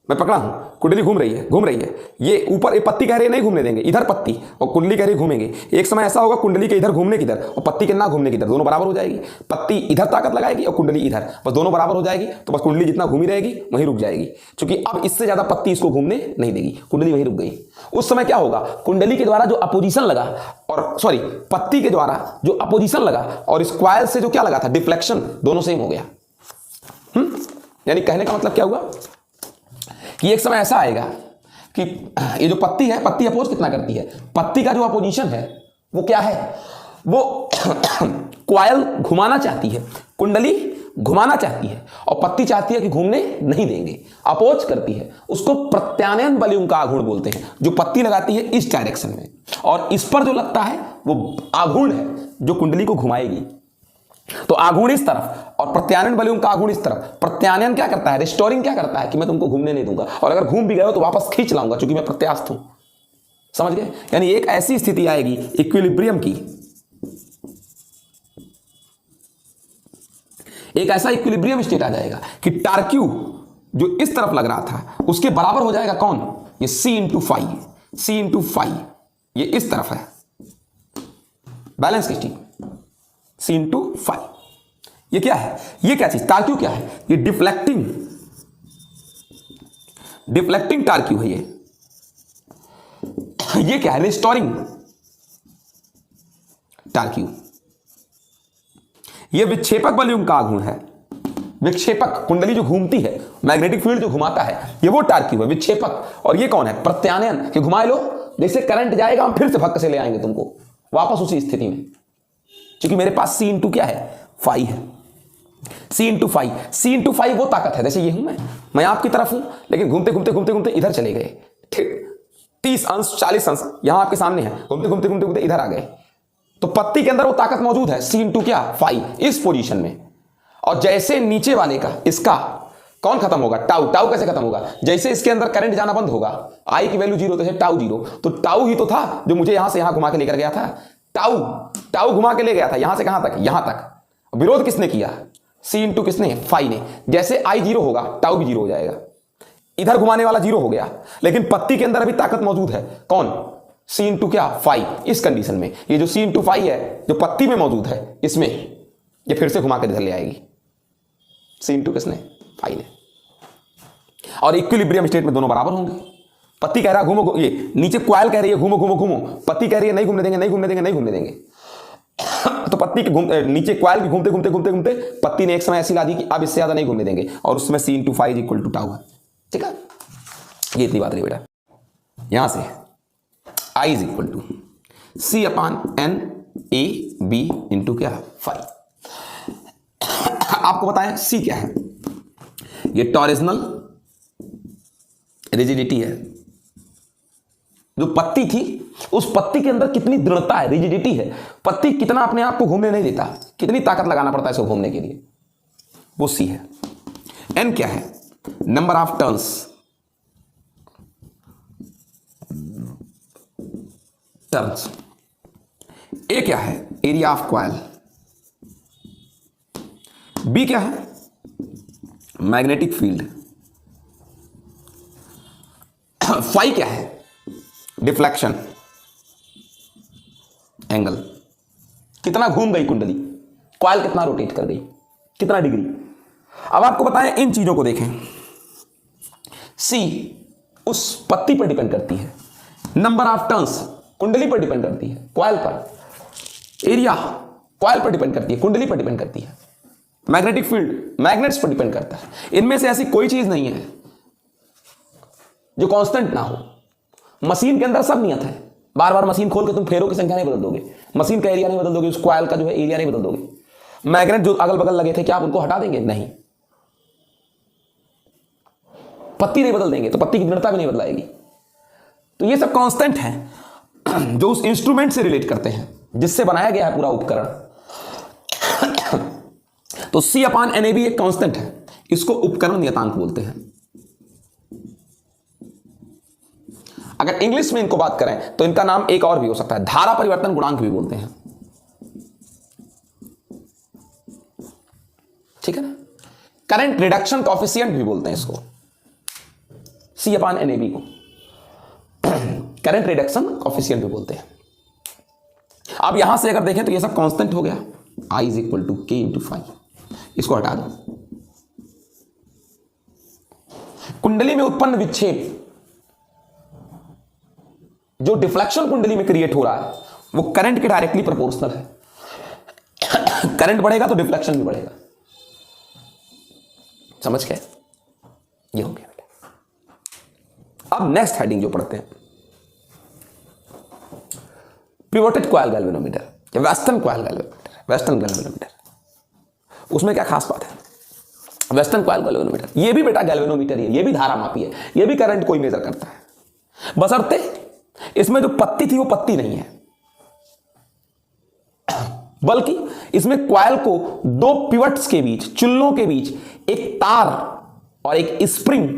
मैं पकड़ा हूं, कुंडली घूम रही है, ये ऊपर एक पत्ती कह रही है नहीं घूमने देंगे, इधर पत्ती, और कुंडली कह रही है घूमेंगे। एक समय ऐसा होगा कुंडली के इधर घूमने की इधर और पत्ती के ना घूमने की इधर, दोनों बराबर हो जाएगी। पत्ती इधर ताकत लगाएगी और कुंडली इधर, बस दोनों बराबर हो जाएगी। तो बस कुंडली जितना घूमी रहेगी वहीं रुक जाएगी, क्योंकि अब इससे ज्यादा पत्ती इसको घूमने नहीं देगी, कुंडली वहीं रुक गई। उस समय क्या होगा, कुंडली के द्वारा जो अपोजिशन लगा, और सॉरी पत्ती के द्वारा जो अपोजिशन लगा और इस क्वाइल से जो क्या लगा था, डिफ्लेक्शन, दोनों सेम हो गया। यानी कहने का मतलब क्या हुआ कि एक समय ऐसा आएगा कि ये जो पत्ती है, पत्ती अपोज कितना करती है, पत्ती का जो अपोजिशन है वो क्या है, वो क्वाइल घुमाना चाहती है, कुंडली घुमाना चाहती है, और पत्ती चाहती है कि घूमने नहीं देंगे, अपोज करती है। उसको प्रत्यानयन बलयुं का आघूर्ण बोलते हैं। जो पत्ती लगाती है इस डायरेक्शन में, और इस पर जो लगता है वो आघूर्ण है जो कुंडली को घुमाएगी। तो आघूर्ण इस तरफ और प्रत्यानयन बलयुं का आघूर्ण इस तरफ। प्रत्यानयन क्या करता है, रिस्टोरिंग क्या करता है कि मैं तुमको घूमने नहीं दूंगा, और अगर घूम भी गए हो तो वापस खींच लाऊंगा क्योंकि मैं प्रत्यास्थ हूं। समझ गए? यानी एक ऐसी स्थिति आएगी इक्विलिब्रियम की, एक ऐसा इक्विलिब्रियम स्टेट आ जाएगा कि टार्क्यू जो इस तरफ लग रहा था उसके बराबर हो जाएगा कौन, ये C × 5, C × 5, ये इस तरफ है बैलेंस की स्टीक, C × 5। ये क्या है, ये क्या चीज, टार्क्यू क्या है, ये डिफ्लेक्टिंग टार्क्यू है। ये क्या है, रिस्टोरिंग टार्क्यू। ये विक्षेपक बलयुं का आघूर्ण है। विक्षेपक, कुंडली जो घूमती है, मैग्नेटिक फील्ड जो घुमाता है, ये वो टार्क्यू है, विक्षेपक। और ये कौन है, प्रत्यानयन, कि घुमा लो, जैसे करंट जाएगा हम फिर से भक्क से ले आएंगे तुमको वापस उसी स्थिति में, क्योंकि मेरे पास C × क्या है, 5 है। C/5 वो ताकत है, जैसे ये हूं मैं आपकी तरफ हूं, लेकिन घूमते घूमते घूमते घूमते इधर चले गए, ठीक 30 अंश 40 अंश यहां आपके सामने है, घूमते घूमते घूमते घूमते इधर आ गए, तो पत्ती के अंदर वो ताकत मौजूद है C/5 इस पोजीशन में। और जैसे नीचे वाले का इसका कौन खत्म होगा, टाउ कैसे खत्म होगा, जैसे इसके अंदर करंट जाना बंद होगा, आई की वैल्यू 0 तो है टाउ 0, तो टाउ ही तो था जो मुझे यहां से यहां घुमा के लेकर गया था, टाउ घुमा के ले गया था यहां से कहां तक, यहां तक। विरोध किसने किया, C किसने, फाई ने। जैसे आई 0 होगा टाउ भी 0 हो जाएगा, इधर घुमाने वाला 0 हो गया, लेकिन पत्ती के अंदर अभी ताकत मौजूद है, कौन, C/5। इस कंडीशन में ये जो C/5 है जो पत्ती में मौजूद है, इसमें ये फिर से घुमा के इधर ले आएगी, C किसने, फाई ने। और इक्विलिब्रियम स्टेट में दोनों बराबर होंगे। पत्ती कह रहा है घूमो, ये नीचे कॉइल कह रही है घूमो घूमो घूमो, पत्ती कह रही है नहीं घूमने देंगे नहीं घूमने देंगे नहीं घूमने देंगे। तो पत्ती के नीचे कॉइल भी घूमते घूमते घूमते घूमते पत्ती ने एक समय ऐसी ला दी कि अब इससे ज्यादा नहीं घूमने देंगे, और उसमें C/5 इक्वल टू टाउ है, ठीक है। ये इतनी बात रही बेटा। यहां से I is equal to C/NAB into क्या, फाई। आपको बताएं C क्या है, ये टॉरिजनल रिजिडिटी है। जो पत्ती थी उस पत्ती के अंदर कितनी दृढ़ता है, रिजिडिटी है, पत्ती कितना अपने आप को घूमने नहीं देता, कितनी ताकत लगाना पड़ता है इसको घूमने के लिए, वो C है। N क्या है, नंबर ऑफ टर्न्स, A क्या है, एरिया ऑफ कॉइल, B क्या है, मैग्नेटिक फील्ड, फाई क्या है, डिफ्लेक्शन एंगल, कितना घूम गई कुंडली, कॉइल कितना रोटेट कर गई, कितना डिग्री। अब आपको बताएं इन चीजों को देखें, C उस पत्ती पर डिपेंड करती है, नंबर ऑफ टर्न्स कुंडली पर डिपेंड करती है, कॉइल पर, एरिया कॉइल पर डिपेंड करती है, कुंडली पर डिपेंड करती है, मैग्नेटिक फील्ड मैग्नेट्स पर डिपेंड करता है। इनमें से ऐसी कोई चीज नहीं है जो कांस्टेंट ना हो। मशीन के अंदर सब नियत है, बार बार मशीन खोल के तुम फेरों की संख्या नहीं बदल दोगे, मशीन का एरिया नहीं बदल दोगे, उस कॉइल का जो है एरिया नहीं बदल दोगे। मैग्नेट जो अगल बगल लगे थे क्या आप उनको हटा देंगे, नहीं। पत्ती नहीं बदल देंगे तो पत्ती की दृढ़ता भी नहीं बदलाएगी। तो ये सब कांस्टेंट हैं जो उस इंस्ट्रूमेंट से रिलेट करते हैं जिससे बनाया गया है पूरा उपकरण। तो C/NAB एक कांस्टेंट है, इसको उपकरण नियतांक बोलते हैं। अगर इंग्लिश में इनको बात करें तो इनका नाम एक और भी हो सकता है, धारा परिवर्तन गुणांक भी बोलते हैं, ठीक है ना। करंट रिडक्शन कॉफिशिएंट भी बोलते हैं इसको, C/NAB को करंट रिडक्शन कॉफिशिएंट भी बोलते हैं। अब यहां से अगर देखें तो ये सब कांस्टेंट हो गया, I is equal to K into phi, इसको हटा दो। कुंडली में उत्पन्न विक्षेप जो डिफ्लेक्शन कुंडली में क्रिएट हो रहा है वो करंट के डायरेक्टली प्रोपोर्शनल है। करंट बढ़ेगा तो डिफ्लेक्शन भी बढ़ेगा, समझ गए, ये हो गया बेटा। अब नेक्स्ट हेडिंग जो पढ़ते हैं, पिवोटेड कॉइल गैल्वेनोमीटर या western coil galvanometer. Western galvanometer उसमें क्या खास बात है, वेस्टर्न कॉइल गैल्वेनोमीटर ये भी बेटा गैल्वेनोमीटर ही है, ये भी धारा मापी है, ये भी करंट कोई मेजर करता है, बशर्ते इसमें जो पत्ती थी वो पत्ती नहीं है, बल्कि इसमें कॉइल को दो पिवट्स के बीच, चुल्लों के बीच एक तार और एक स्प्रिंग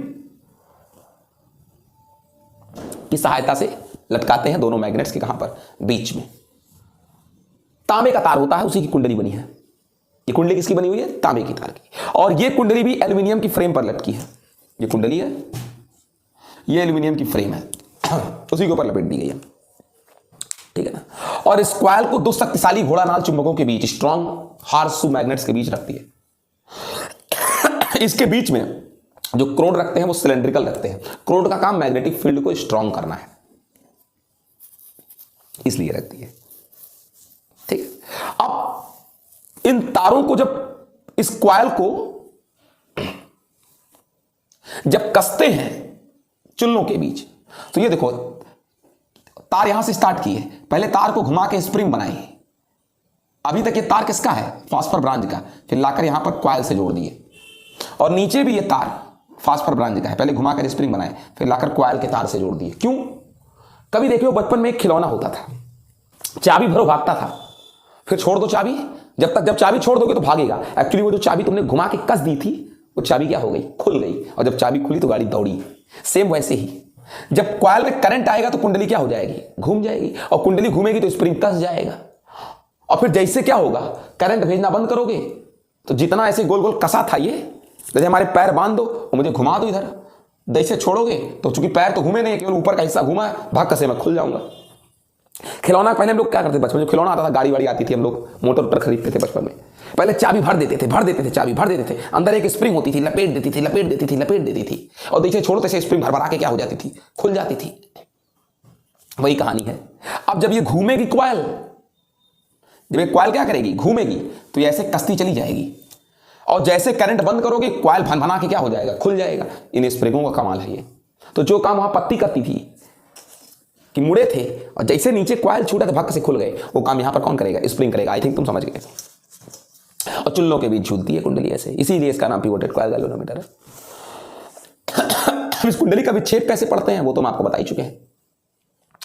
की सहायता से लटकाते हैं, दोनों मैग्नेट्स के कहां पर, बीच में। तांबे का तार होता है, उसी की कुंडली बनी है। ये कुंडली किसकी बनी हुई है, तांबे की तार की। और ये कुंडली भी एल्यूमिनियम की फ्रेम पर लटकी है, ये कुंडली है, ये एल्यूमिनियम की फ्रेम है, उसी के ऊपर लपेट दी गई है, ठीक है ना। और इस कॉइल को दो शक्तिशाली घोड़ानाल चुंबकों के बीच, स्ट्रॉन्ग हार्सू मैग्नेट्स के बीच रखती है। इसके बीच में जो क्रोड रखते हैं वो सिलेंड्रिकल रखते हैं। क्रोड का काम मैग्नेटिक फील्ड को स्ट्रॉन्ग करना है, इसलिए रखती है, ठीक है। अब इन तारों को जब, इस कॉइल को जब कसते हैं चुल्लों के बीच, तो ये देखो तार यहां से स्टार्ट की है, पहले तार को घुमा के स्प्रिंग बनाई, अभी तक ये तार किसका है? फास्फर ब्रांच का। फिर लाकर यहां पर कॉइल से जोड़ दिए, और नीचे भी ये तार फास्फर ब्रांच का है, पहले घुमाकर स्प्रिंग बनाए, फिर लाकर कॉइल के तार से जोड़ दिए। क्यों? कभी देखियो बचपन में एक खिलौना होता था, चाबी भरो भागता था, फिर छोड़ दो चाबी, जब चाबी छोड़ दोगे तो भागेगा। एक्चुअली वो जो चाबी तुमने घुमा के कस दी थी, वो चाबी क्या हो गई? खुल गई, और जब चाबी खुली तो गाड़ी दौड़ी। सेम वैसे ही जब कॉइल में करंट आएगा तो कुंडली क्या हो जाएगी? घूम जाएगी, और कुंडली घूमेगी तो स्प्रिंग कस जाएगा। और फिर जैसे क्या होगा, करंट भेजना बंद करोगे तो जितना ऐसे गोल गोल कसा था, ये जैसे हमारे पैर बांध दो और मुझे घुमा दो इधर, जैसे छोड़ोगे तो चूंकि पैर तो घूमे नहीं, केवल ऊपर का हिस्सा घूमा है, भाग कसे में खुल जाऊंगा। खिलौना पहले हम लोग क्या करते थे बचपन में? खिलौना आता था, गाड़ी वाड़ी आती थी, हम लोग मोटर वोटर खरीदते थे बचपन में। पहले चाबी भर देते थे, चाबी भर देते थे, अंदर एक स्प्रिंग होती थी, लपेट देती थी, और जैसे छोड़ो तैसे स्प्रिंग भर के क्या हो जाती थी? खुल जाती थी। वही कहानी है। अब जब ये घूमेगी कॉइल, जब ये कॉइल क्या करेगी? घूमेगी, तो ये ऐसे कसती चली जाएगी, और जैसे करंट बंद करोगे कॉइल भन भना के क्या हो जाएगा? खुल जाएगा। इन स्प्रिंगों का कमाल है ये। तो जो काम वहां पत्ती करती थी कि मुड़े थे, और जैसे नीचे कॉइल छूटा तो भक्क से खुल गए, वो काम यहां पर कौन करेगा? स्प्रिंग करेगा। आई थिंक तुम समझ गए। और चुल्लों के बीच झूलती है कुंडली ऐसे, इसीलिए इसका नाम पिवोटेड कॉइल गैल्वेनोमीटर है। इस कुंडली का विक्षेप कैसे पढ़ते हैं वो तो हम आपको बता ही चुके हैं।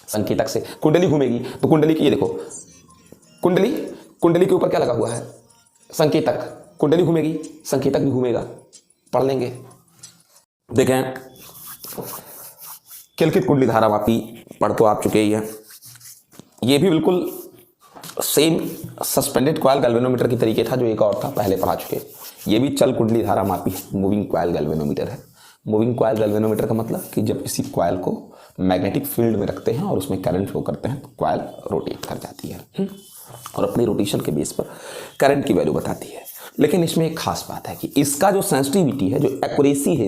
संकेतक से कुंडली घूमेगी तो कुंडली की, ये देखो कुंडली के ऊपर क्या लगा हुआ है? संकेतक। कुंडली घूमेगी, संकेतक भी घूमेगा। पढ़ लेंगे। देखें, किलकित कुंडली धारामापी पढ़ तो आप चुके ही हैं। ये भी बिल्कुल सेम सस्पेंडेड कॉइल गैल्वेनोमीटर की तरीके था जो एक और था, पहले पढ़ा चुके। ये भी चल कुंडली धारामापी मूविंग कॉइल गैल्वेनोमीटर है। मूविंग कॉइल गैल्वेनोमीटर का मतलब कि जब किसी कॉइल को मैग्नेटिक फील्ड में रखते हैं और उसमें करंट फ्लो करते हैं तो कॉइल रोटेट कर जाती है, और अपनी रोटेशन के बेस पर करंट की वैल्यू बताती है। लेकिन इसमें एक खास बात है कि इसका जो सेंसिटिविटी है, जो एक्यूरेसी है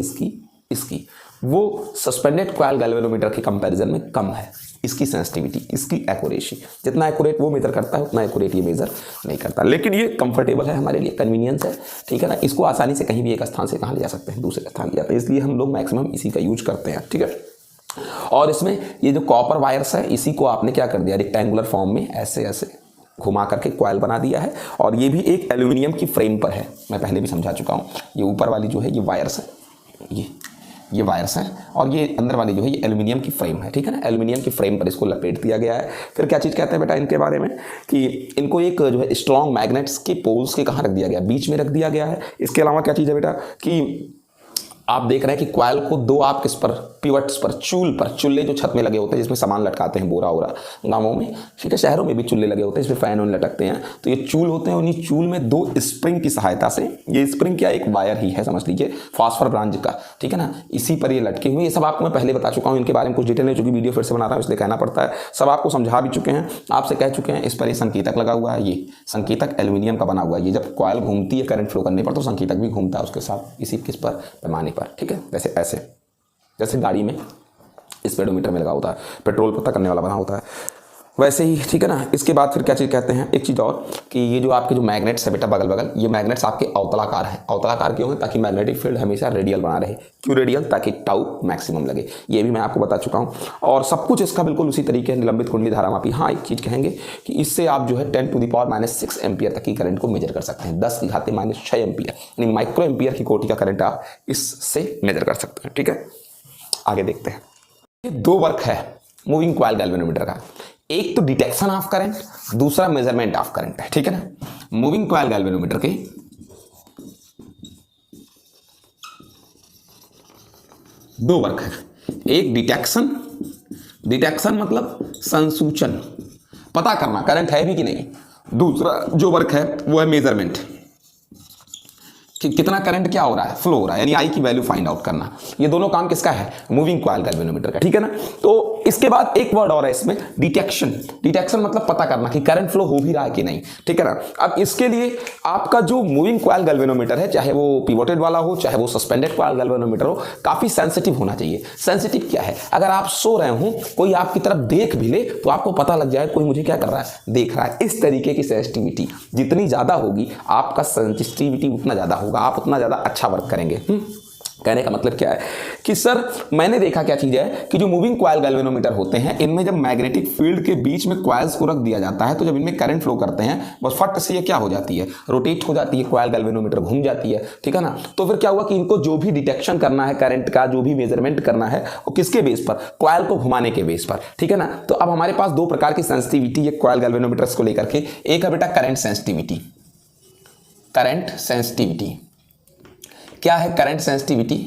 इसकी वो सस्पेंडेड कॉइल गैल्वेनोमीटर के कंपैरिजन में कम है। इसकी सेंसिटिविटी, इसकी एक्यूरेसी, जितना एक्यूरेट वो मेजर करता है उतना एक्यूरेट ये मेजर नहीं करता। लेकिन ये कंफर्टेबल है हमारे लिए, कन्वीनियंस है, ठीक है ना। इसको आसानी से कहीं भी एक स्थान से कहाँ ले जा सकते हैं? दूसरे स्थान ले जाते हैं, इसलिए हम लोग मैक्सिमम इसी का यूज करते हैं, ठीक है। और इसमें ये जो कॉपर वायर्स है, इसी को आपने क्या कर दिया? रेक्टेंगुलर फॉर्म में ऐसे ऐसे घुमा करके कॉइल बना दिया है, और ये भी एक एल्यूमिनियम की फ्रेम पर है। मैं पहले भी समझा चुका हूँ। ये ऊपर वाली जो है ये वायर्स है, ये वायर्स हैं, और ये अंदर वाली जो है ये एल्यूमिनियम की फ्रेम है, ठीक है ना। एल्यूमिनियम की फ्रेम पर इसको लपेट दिया गया है। फिर क्या चीज़ कहते हैं बेटा इनके बारे में कि इनको एक जो है स्ट्रॉन्ग मैग्नेट्स के पोल्स के कहाँ रख दिया गया? बीच में रख दिया गया है। इसके अलावा क्या चीज़ है बेटा कि आप देख रहे हैं कि कॉइल को दो आप किस पर? पिवट्स पर, चूल्हे जो छत में लगे होते हैं जिसमें सामान लटकाते हैं, बोरा वोरा, गाँवों में, ठीक है, शहरों में भी चूल्हे लगे होते हैं, इसमें फैन वैन लटकते हैं। तो ये चूल होते हैं, उन्हीं चूल में दो स्प्रिंग की सहायता से, ये स्प्रिंग क्या एक वायर ही है समझ लीजिए, फास्फर ब्रांच का, ठीक है ना, इसी पर ये लटके हुए। ये सब आपको मैं पहले बता चुका हूँ, इनके बारे में कुछ डिटेल नहीं, चूंकि वीडियो फिर से बना रहा हूँ इसलिए कहना पड़ता है। सब आपको समझा भी चुके हैं, आपसे कह चुके हैं। इस पर ये संकेतक लगा हुआ है, ये संकेतक एल्यूमिनियम का बना हुआ है। ये जब कॉइल घूमती है करंट फ्लो करने पर तो संकेतक भी घूमता है उसके साथ, इसी किस पर? पैमाने पर, ठीक है। ऐसे जैसे गाड़ी में स्पीडोमीटर में लगा होता है, पेट्रोल पता करने वाला बना होता है, वैसे ही, ठीक है ना। इसके बाद फिर क्या चीज़ कहते हैं? एक चीज़ और कि ये जो आपके जो मैग्नेट्स है बेटा बगल बगल, ये मैग्नेट्स आपके अवतलाकार हैं। अवतलाकार क्यों है? ताकि मैग्नेटिक फील्ड हमेशा रेडियल बना रहे। क्यों रेडियल? ताकि टाउ मैक्सिमम लगे। ये भी मैं आपको बता चुका हूँ, और सब कुछ इसका बिल्कुल उसी तरीके निलंबित कुंडली धारामापी। हाँ, एक चीज़ कहेंगे कि इससे आप जो है 10⁻⁻⁶ एम्पियर तक की करंट को मेजर कर सकते हैं। 10⁻⁻⁶ एम्पियर यानी माइक्रो एम्पियर की कोटि का करंट आप इससे मेजर कर सकते हैं, ठीक है। आगे देखते हैं। ये दो वर्क है मूविंग कॉइल गैल्वेनोमीटर का, एक तो डिटेक्शन ऑफ करंट, दूसरा मेजरमेंट ऑफ करंट है, ठीक है ना। मूविंग कॉइल गैल्वेनोमीटर के दो वर्क है, एक डिटेक्शन मतलब संसूचन, पता करना करंट है भी कि नहीं। दूसरा जो वर्क है वो है मेजरमेंट, कि कितना करंट क्या हो रहा है, फ्लो हो रहा है, यानी आई की वैल्यू फाइंड आउट करना। ये दोनों काम किसका है? मूविंग कॉइल गैल्वेनोमीटर का, ठीक है ना। तो इसके बाद एक वर्ड और है इसमें, डिटेक्शन मतलब पता करना कि करंट फ्लो हो भी रहा है कि नहीं, ठीक है ना। अब इसके लिए आपका जो मूविंग कॉइल गैल्वेनोमीटर है, चाहे वो पिवोटेड वाला हो चाहे वो सस्पेंडेड कॉइल गैल्वेनोमीटर हो, काफी सेंसिटिव होना चाहिए। सेंसिटिव क्या है? अगर आप सो रहे हो, कोई आपकी तरफ देख भी ले तो आपको पता लग जाए कोई मुझे क्या कर रहा है, देख रहा है। इस तरीके की सेंसिटिविटी जितनी ज्यादा होगी, आपका सेंसिटिविटी उतना ज्यादा होगा, आप उतना ज्यादा अच्छा वर्क करेंगे। कहने का मतलब क्या है कि सर मैंने देखा क्या चीज़ है कि जो मूविंग कॉइल गैल्वेनोमीटर होते हैं इनमें जब मैग्नेटिक फील्ड के बीच में कॉइल्स को रख दिया जाता है तो जब इनमें करंट फ्लो करते हैं बस फट से ये क्या हो जाती है, रोटेट हो जाती है, कॉइल गैल्वेनोमीटर घूम जाती है, ठीक है ना। तो फिर क्या हुआ कि इनको जो भी डिटेक्शन करना है करंट का, जो भी मेजरमेंट करना है वो किसके बेस पर, कॉइल को घुमाने के बेस पर, ठीक है ना। तो अब हमारे पास दो प्रकार की सेंसिटिविटी है कॉइल गैल्वेनोमीटर्स को लेकर के। एक है बेटा करंट सेंसिटिविटी। करंट सेंसिटिविटी क्या है? करंट सेंसिटिविटी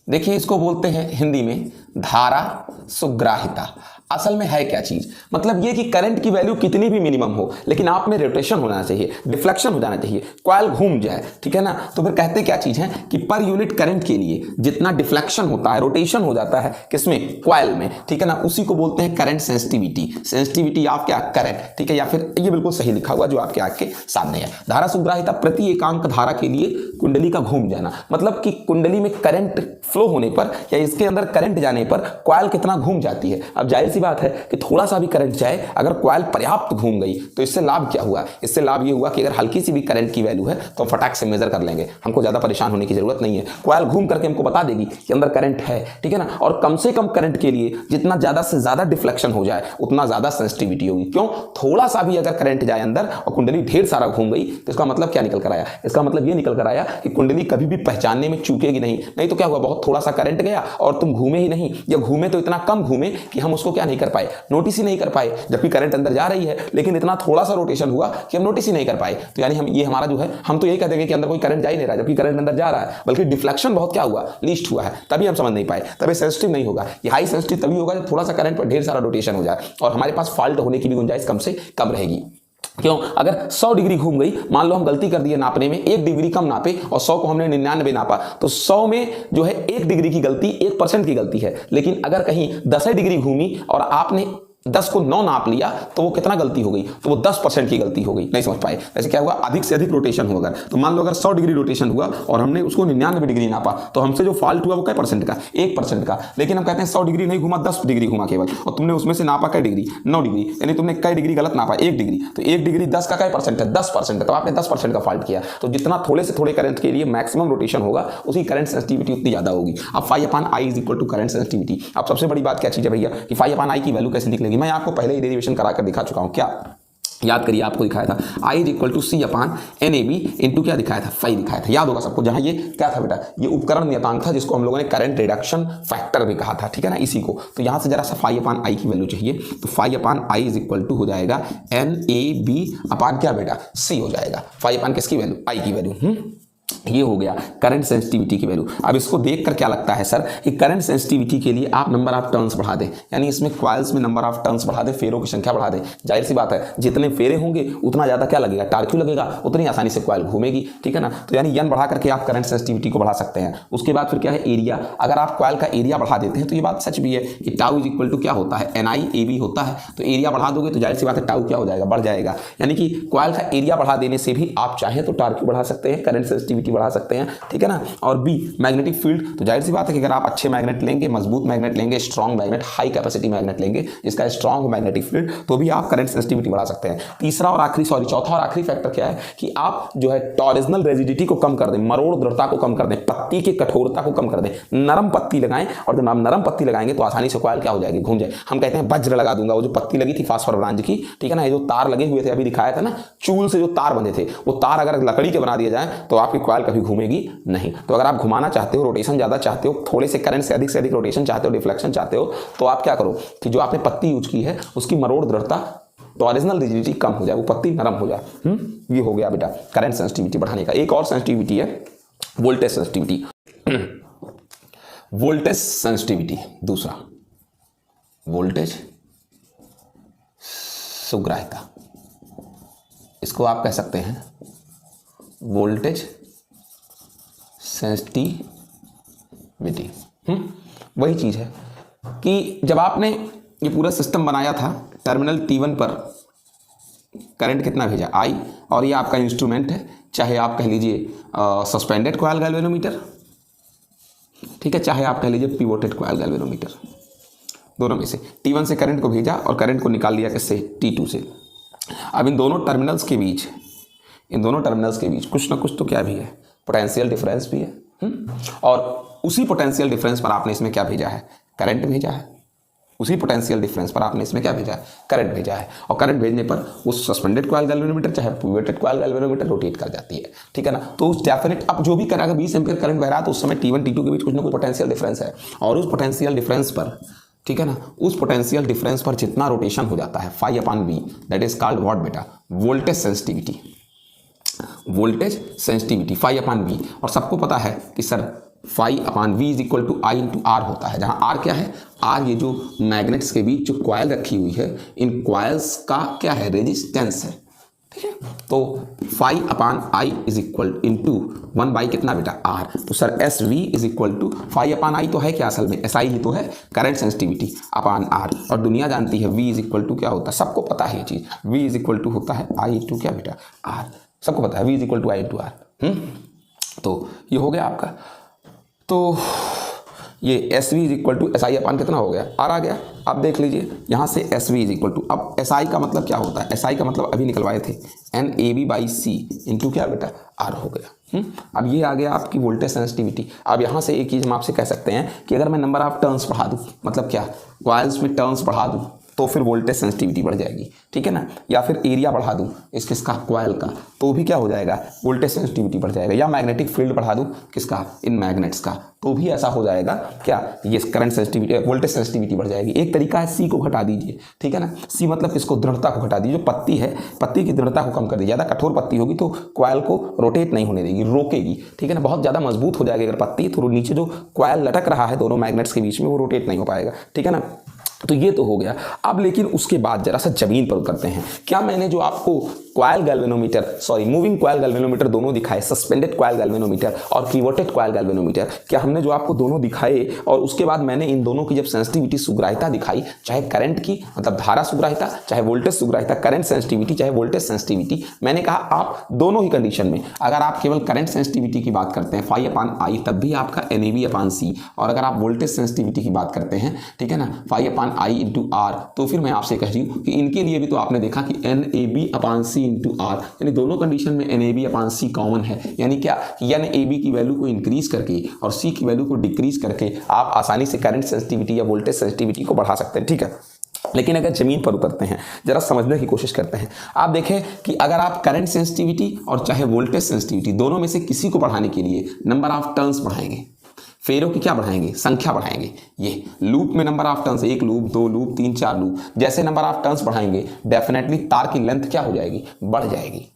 देखिए इसको बोलते हैं हिंदी में धारा सुग्राहिता। असल में है क्या चीज, मतलब ये कि करंट की वैल्यू कितनी भी मिनिमम हो लेकिन आप में रोटेशन होना चाहिए, डिफ्लेक्शन हो जाना चाहिए, कॉइल घूम जाए, ठीक है ना। तो फिर कहते क्या चीज है कि पर यूनिट करंट के लिए जितना डिफ्लेक्शन होता है, रोटेशन हो जाता है किसमें, कॉइल में, ठीक है ना, उसी को बोलते हैं करंट सेंसिटिविटी। सेंसिटिविटी आप क्या, करंट, ठीक है। या फिर ये बिल्कुल सही लिखा हुआ जो आपके आंख के सामने है। धारा सुग्राहिता प्रति एकांक धारा के लिए कुंडली का घूम जाना, मतलब कि कुंडली में करंट फ्लो होने पर या इसके अंदर करंट जाने पर कॉइल कितना घूम जाती है। अब जाहिर सी बात है कि थोड़ा सा भी करंट जाए, अगर कॉइल पर्याप्त घूम गई तो इससे लाभ क्या हुआ, इससे लाभ ये हुआ कि अगर हल्की सी भी करंट की वैल्यू है तो फटाक से मेजर कर लेंगे, हमको ज्यादा परेशान होने की जरूरत नहीं है। कॉइल घूम करके हमको बता देगी कि अंदर करंट है, ठीक है ना। और कम से कम करंट के लिए जितना ज्यादा से ज्यादा डिफ्लेक्शन हो जाए उतना ज्यादा सेंसिटिविटी होगी। क्यों? थोड़ा सा भी अगर करंट जाए अंदर और कुंडली ढेर सारा घूम गई तो इसका मतलब क्या निकल कर आया, इसका मतलब ये निकल कर आया कि कुंडली कभी भी पहचानने में चूकेगी नहीं तो क्या हुआ, बहुत थोड़ा सा करंट गया और तुम घूमे ही नहीं, या घूमे तो इतना कम घूमे कि हम उसको क्या नहीं कर पाए, नोटिस ही नहीं कर पाए, जबकि करंट अंदर जा रही है लेकिन इतना थोड़ा सा रोटेशन हुआ कि हम नोटिस ही नहीं कर पाए। तो यानी हम ये हमारा जो है, हम तो यही कह देंगे कि अंदर कोई करंट जा ही नहीं रहा जबकि करंट अंदर जा रहा है, बल्कि डिफ्लेक्शन बहुत क्या हुआ, लीस्ट हुआ है, तभी हम समझ नहीं पाए, तभी सेंसिटिव नहीं होगा। ये हाई सेंसिटिव तभी होगा जब थोड़ा सा करंट पर ढेर सारा रोटेशन हो जाए और हमारे पास फॉल्ट होने की भी गुंजाइश कम से कम रहेगी। क्यों? अगर 100 डिग्री घूम गई, मान लो हम गलती कर दिए नापने में, 1 डिग्री कम नापे और 100 को हमने 99 नापा, तो 100 में जो है 1 डिग्री की गलती 1% की गलती है। लेकिन अगर कहीं 10 डिग्री घूमी और आपने 10 को 9 नाप लिया तो वो कितना गलती हो गई, तो वो 10% की गलती हो गई। नहीं समझ पाए? ऐसे क्या हुआ, अधिक से अधिक रोटेशन हुआ। अगर तो मान लो अगर 100 डिग्री रोटेशन हुआ और हमने उसको 99 डिग्री नापा तो हमसे जो फॉल्ट हुआ वो क्या परसेंट का, 1% का। लेकिन हम कहते हैं 100 डिग्री नहीं घुमा, 10 डिग्री घुमा केवल, और तुमने उसमें से नापा कै डिग्री, 9 डिग्री, यानी तुमने कै डिग्री गलत नापा, 1 डिग्री। तो 1 डिग्री 10 का कै परसेंट है, 10% है, तो आपने 10% का फॉल्ट किया। तो जितना थोड़े से थोड़े करंट के लिए मैक्सिमम रोटेशन होगा उसकी करंट सेंसिटिविटी उतनी ज्यादा होगी। अब φ/I is equal to current sensitivity. अब सबसे बड़ी बात क्या चीज है भैया कि φ/I की वैल्यू कैसे निकलेगी, मैं आपको पहले ही कराकर दिखा चुका हूं। क्या याद करिए, आपको दिखाया था I is equal to C/NAB into क्या दिखाया था, फाई दिखाया था, याद होगा सबको। जहां ये क्या था बेटा, ये उपकरण नियतांक था जिसको हम लोगों ने करंट रिडक्शन फैक्टर भी कहा था, ठीक है ना, इसी को। तो यहां से जरा सा φ/I की वैल्यू चाहिए, तो φ/I इज इक्वल टू हो जाएगा NAB अपान क्या बेटा, C हो जाएगा। φ/, किसकी वैल्यू, I की वैल्यू। ये हो गया करंट सेंसिटिविटी की वैल्यू। अब इसको देखकर क्या लगता है सर कि करंट सेंसिटिविटी के लिए आप नंबर ऑफ टर्न्स बढ़ा दें, यानी इसमें कॉइल्स में नंबर ऑफ टर्न्स बढ़ा दें, फेरों की संख्या बढ़ा दें। जाहिर सी बात है, जितने फेरे होंगे उतना ज्यादा क्या लगेगा, टार्क्यू लगेगा, उतनी आसानी से कॉइल घूमेगी, ठीक है ना। तो यानी n बढ़ा करके आप करंट सेंसिटिविटी को बढ़ा सकते हैं। उसके बाद फिर क्या है, एरिया। अगर आप कॉइल का एरिया बढ़ा देते हैं तो ये बात सच भी है कि टाउ इज इक्वल टू क्या होता है, NI/AB होता है। तो एरिया बढ़ा दोगे तो जाहिर सी बात है टाउ क्या हो जाएगा, बढ़ जाएगा। यानी कि कॉइल का एरिया बढ़ा देने से भी आप चाहें तो टार्क्यू बढ़ा सकते हैं, करंट सेंसिटिविटी बढ़ा सकते हैं, ठीक है ना। और बी मैग्नेटिक फील्ड, तो जाहिर सी बात है कि अगर आप अच्छे मैग्नेट लेंगे, मजबूत मैग्नेट लेंगे, strong magnet, high capacity magnet लेंगे जिसका स्ट्रॉन्ग मैग्नेटिक फील्ड, तो भी आप करंट सेंसिटिविटी बढ़ा सकते हैं। तीसरा और आखिरी, चौथा और आखिरी फैक्टर क्या है कि आप जो है टॉरिजनल रेजिडिटी को कम कर दें, मरोड़ दृढ़ता को कम कर दें, पत्ती की कठोरता को कम कर दें, नरम पत्ती लगाएं। और जब आप नरम पत्ती लगाएंगे तो आसानी से कॉइल क्या हो जाएगी, घूम जाए। हम कहते हैं वज्र लगा दूंगा, वो जो पत्ती लगी थी फास्फोर ब्रांच की, ठीक है ना, ये जो तार लगे हुए थे अभी दिखाया था ना, चूल से जो तार बंधे थे, वो तार अगर लकड़ी के बना दिए जाए तो आपकी कॉइल कभी घूमेगी नहीं। तो अगर आप घुमाना चाहते हो, रोटेशन ज्यादा चाहते हो, थोड़े से करंट से अधिक रोटेशन चाहते हो, डिफ्लेक्शन चाहते हो, तो आप क्या करो कि जो आपने पत्ती यूज की है उसकी मरोड़ दृढ़ता, तो ओरिजिनल रिजिडिटी कम हो जाए, वो पत्ती नरम हो जाए। ये हो गया बेटा करंट सेंसिटिविटी बढ़ाने का। एक और सेंसिटिविटी है वोल्टेज सेंसिटिविटी। वोल्टेज सेंसिटिविटी दूसरा, वोल्टेज सुग्राहिता, इसको आप कह सकते हैं वोल्टेज सेंसिटिविटी। वही चीज है कि जब आपने ये पूरा सिस्टम बनाया था, टर्मिनल T1 पर करंट कितना भेजा, I, और ये आपका इंस्ट्रूमेंट है, चाहे आप कह लीजिए सस्पेंडेड कॉइल गैल्वेनोमीटर, ठीक है, चाहे आप कह लीजिए पिवोटेड कॉइल गैल्वेनोमीटर, दोनों में से T1 से करंट को भेजा और करंट को निकाल लिया किससे, T2 से। अब इन दोनों टर्मिनल्स के बीच कुछ ना कुछ तो क्या भी है, पोटेंशियल डिफरेंस भी है, और उसी पोटेंशियल डिफरेंस पर आपने इसमें क्या भेजा है, करंट भेजा है। उसी पोटेंशियल डिफरेंस पर आपने इसमें क्या भेजा है, करंट भेजा है। और करंट भेजने पर वो सस्पेंडेड कॉइल गैल्वेनोमीटर चाहे पिवोटेड कॉइल गैल्वेनोमीटर रोटेट कर जाती है, ठीक है ना। तो उस डेफिनेट अब जो भी करेगा 20 एम्पीयर करंट बह रहा है तो उस समय T1 T2 के बीच कुछ ना कुछ पोटेंशियल डिफरेंस है, और उस पोटेंशियल डिफरेंस पर, ठीक है ना, उस पोटेंशियल डिफरेंस पर जितना रोटेशन हो जाता है φ/V, that is called what बेटा, voltage sensitivity. Voltage sensitivity φ/V। और सबको पता है कि sir φ/V is equal to I into R होता है, जहां R क्या है, R ये जो मैग्नेट्स के बीच जो कॉइल रखी हुई है, इन कॉइल्स का क्या है, रेजिस्टेंस है, ठीक है। तो φ/I इज इक्वल इंटू 1/, कितना बेटा, R। तो sir SV is equal to φ/I तो है क्या असल में, SI ही तो है, करंट सेंसिटिविटी अपॉन R। और दुनिया जानती है V इज इक्वल टू क्या होता है, सबको पता है ये चीज़, V इज इक्वल टू होता है I इंटू क्या बेटा, R। सबको पता है V is equal to I into R। तो ये हो गया आपका। तो ये SV is equal to SI upon कितना हो गया, R आ गया। अब देख लीजिए यहाँ से SV इज इक्वल टू, अब SI का मतलब क्या होता है, SI का मतलब अभी निकलवाए थे NAB/C इंटू क्या बेटा, R हो गया। अब ये आ गया आपकी वोल्टेज सेंसिटिविटी। अब यहाँ से एक चीज़ हम आपसे कह सकते हैं कि अगर मैं नंबर ऑफ टर्न्स बढ़ा दूँ, मतलब क्या, कॉइल्स में टर्न्स बढ़ा दूँ तो फिर वोल्टेज सेंसिटिविटी बढ़ जाएगी, ठीक है ना। या फिर एरिया बढ़ा दूँ किसका, कॉइल का, तो भी क्या हो जाएगा, वोल्टेज सेंसिटिविटी बढ़ जाएगा। या मैग्नेटिक फील्ड बढ़ा दूँ किसका, इन मैग्नेट्स का, तो भी ऐसा हो जाएगा क्या, ये करंट सेंसिटिविटी, वोल्टेज सेंसिटिविटी बढ़ जाएगी। एक तरीका है C को घटा दीजिए, ठीक है ना। C मतलब किसको, दृढ़ता को घटा दीजिए। जो पत्ती है, पत्ती की दृढ़ता को कम कर दीजिए। ज़्यादा कठोर पत्ती होगी तो कॉइल को रोटेट नहीं होने देगी, रोकेगी, ठीक है ना। बहुत ज़्यादा मजबूत हो जाएगी अगर पत्ती, तो नीचे जो कॉइल लटक रहा है दोनों मैग्नेट्स के बीच में, वो रोटेट नहीं हो पाएगा, ठीक है ना। तो ये तो हो गया। अब लेकिन उसके बाद जरा सा जमीन पर उतरते हैं। क्या मैंने जो आपको coil galvanometer, sorry moving coil galvanometer दोनों दिखाए, सस्पेंडेड कॉइल गैल्वेनोमीटर और पिवोटेड कॉइल गैल्वेनोमीटर, क्या हमने जो आपको दोनों दिखाए और उसके बाद मैंने इन दोनों की जब सेंसिटिविटी सुग्राह्यता दिखाई, चाहे करंट की मतलब धारा सुग्राह्यता, चाहे वोल्टेज सुग्राह्यता, करंट सेंसिटिविटी चाहे वोल्टेज सेंसिटिविटी, मैंने कहा आप दोनों ही कंडीशन में अगर आप केवल करंट सेंसिटिविटी की बात करते हैं φ/I, तब भी आपका NAB/C, और अगर आप वोल्टेज सेंसिटिविटी की बात करते हैं, ठीक है ना, φ/I इंटू R, तो फिर मैं आपसे कह रही हूँ कि इनके लिए भी तो आपने देखा कि NAB/C इंटू R, यानी दोनों कंडीशन में NAB/C कॉमन है। यानी क्या, NAB की वैल्यू को इंक्रीज करके और C की वैल्यू को डिक्रीज करके आप आसानी से करंट सेंसिटिविटी या वोल्टेज सेंसिटिविटी को बढ़ा सकते हैं, ठीक है। लेकिन अगर जमीन पर उतरते हैं, जरा समझने की कोशिश करते हैं, आप देखें कि अगर आप करंट सेंसिटिविटी और चाहे वोल्टेज सेंसिटिविटी दोनों में से किसी को बढ़ाने के लिए नंबर ऑफ टर्न्स बढ़ाएंगे, फेरों की क्या बढ़ाएंगे, संख्या बढ़ाएंगे। ये लूप में number of turns, 1 loop, 2 loop, 3, 4 loop, जैसे नंबर ऑफ टर्न्स बढ़ाएंगे डेफिनेटली तार की लेंथ क्या हो जाएगी, बढ़ जाएगी।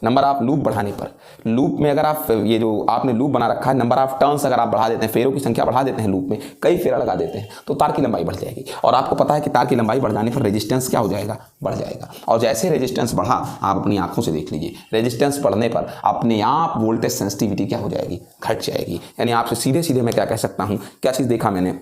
नंबर ऑफ लूप बढ़ाने पर, लूप में अगर आप ये जो आपने लूप बना रखा है, नंबर ऑफ टर्न्स अगर आप बढ़ा देते हैं, फेरों की संख्या बढ़ा देते हैं, लूप में कई फेरा लगा देते हैं, तो तार की लंबाई बढ़ जाएगी। और आपको पता है कि तार की लंबाई बढ़ जाने पर रेजिस्टेंस क्या हो जाएगा, बढ़ जाएगा। और जैसे रेजिस्टेंस बढ़ा, आप अपनी आंखों से देख लीजिए, रेजिस्टेंस बढ़ने पर अपने आप वोल्टेज सेंसिटिविटी क्या हो जाएगी, घट जाएगी। यानी आपसे सीधे सीधे मैं क्या कह सकता हूँ, क्या चीज़ देखा मैंने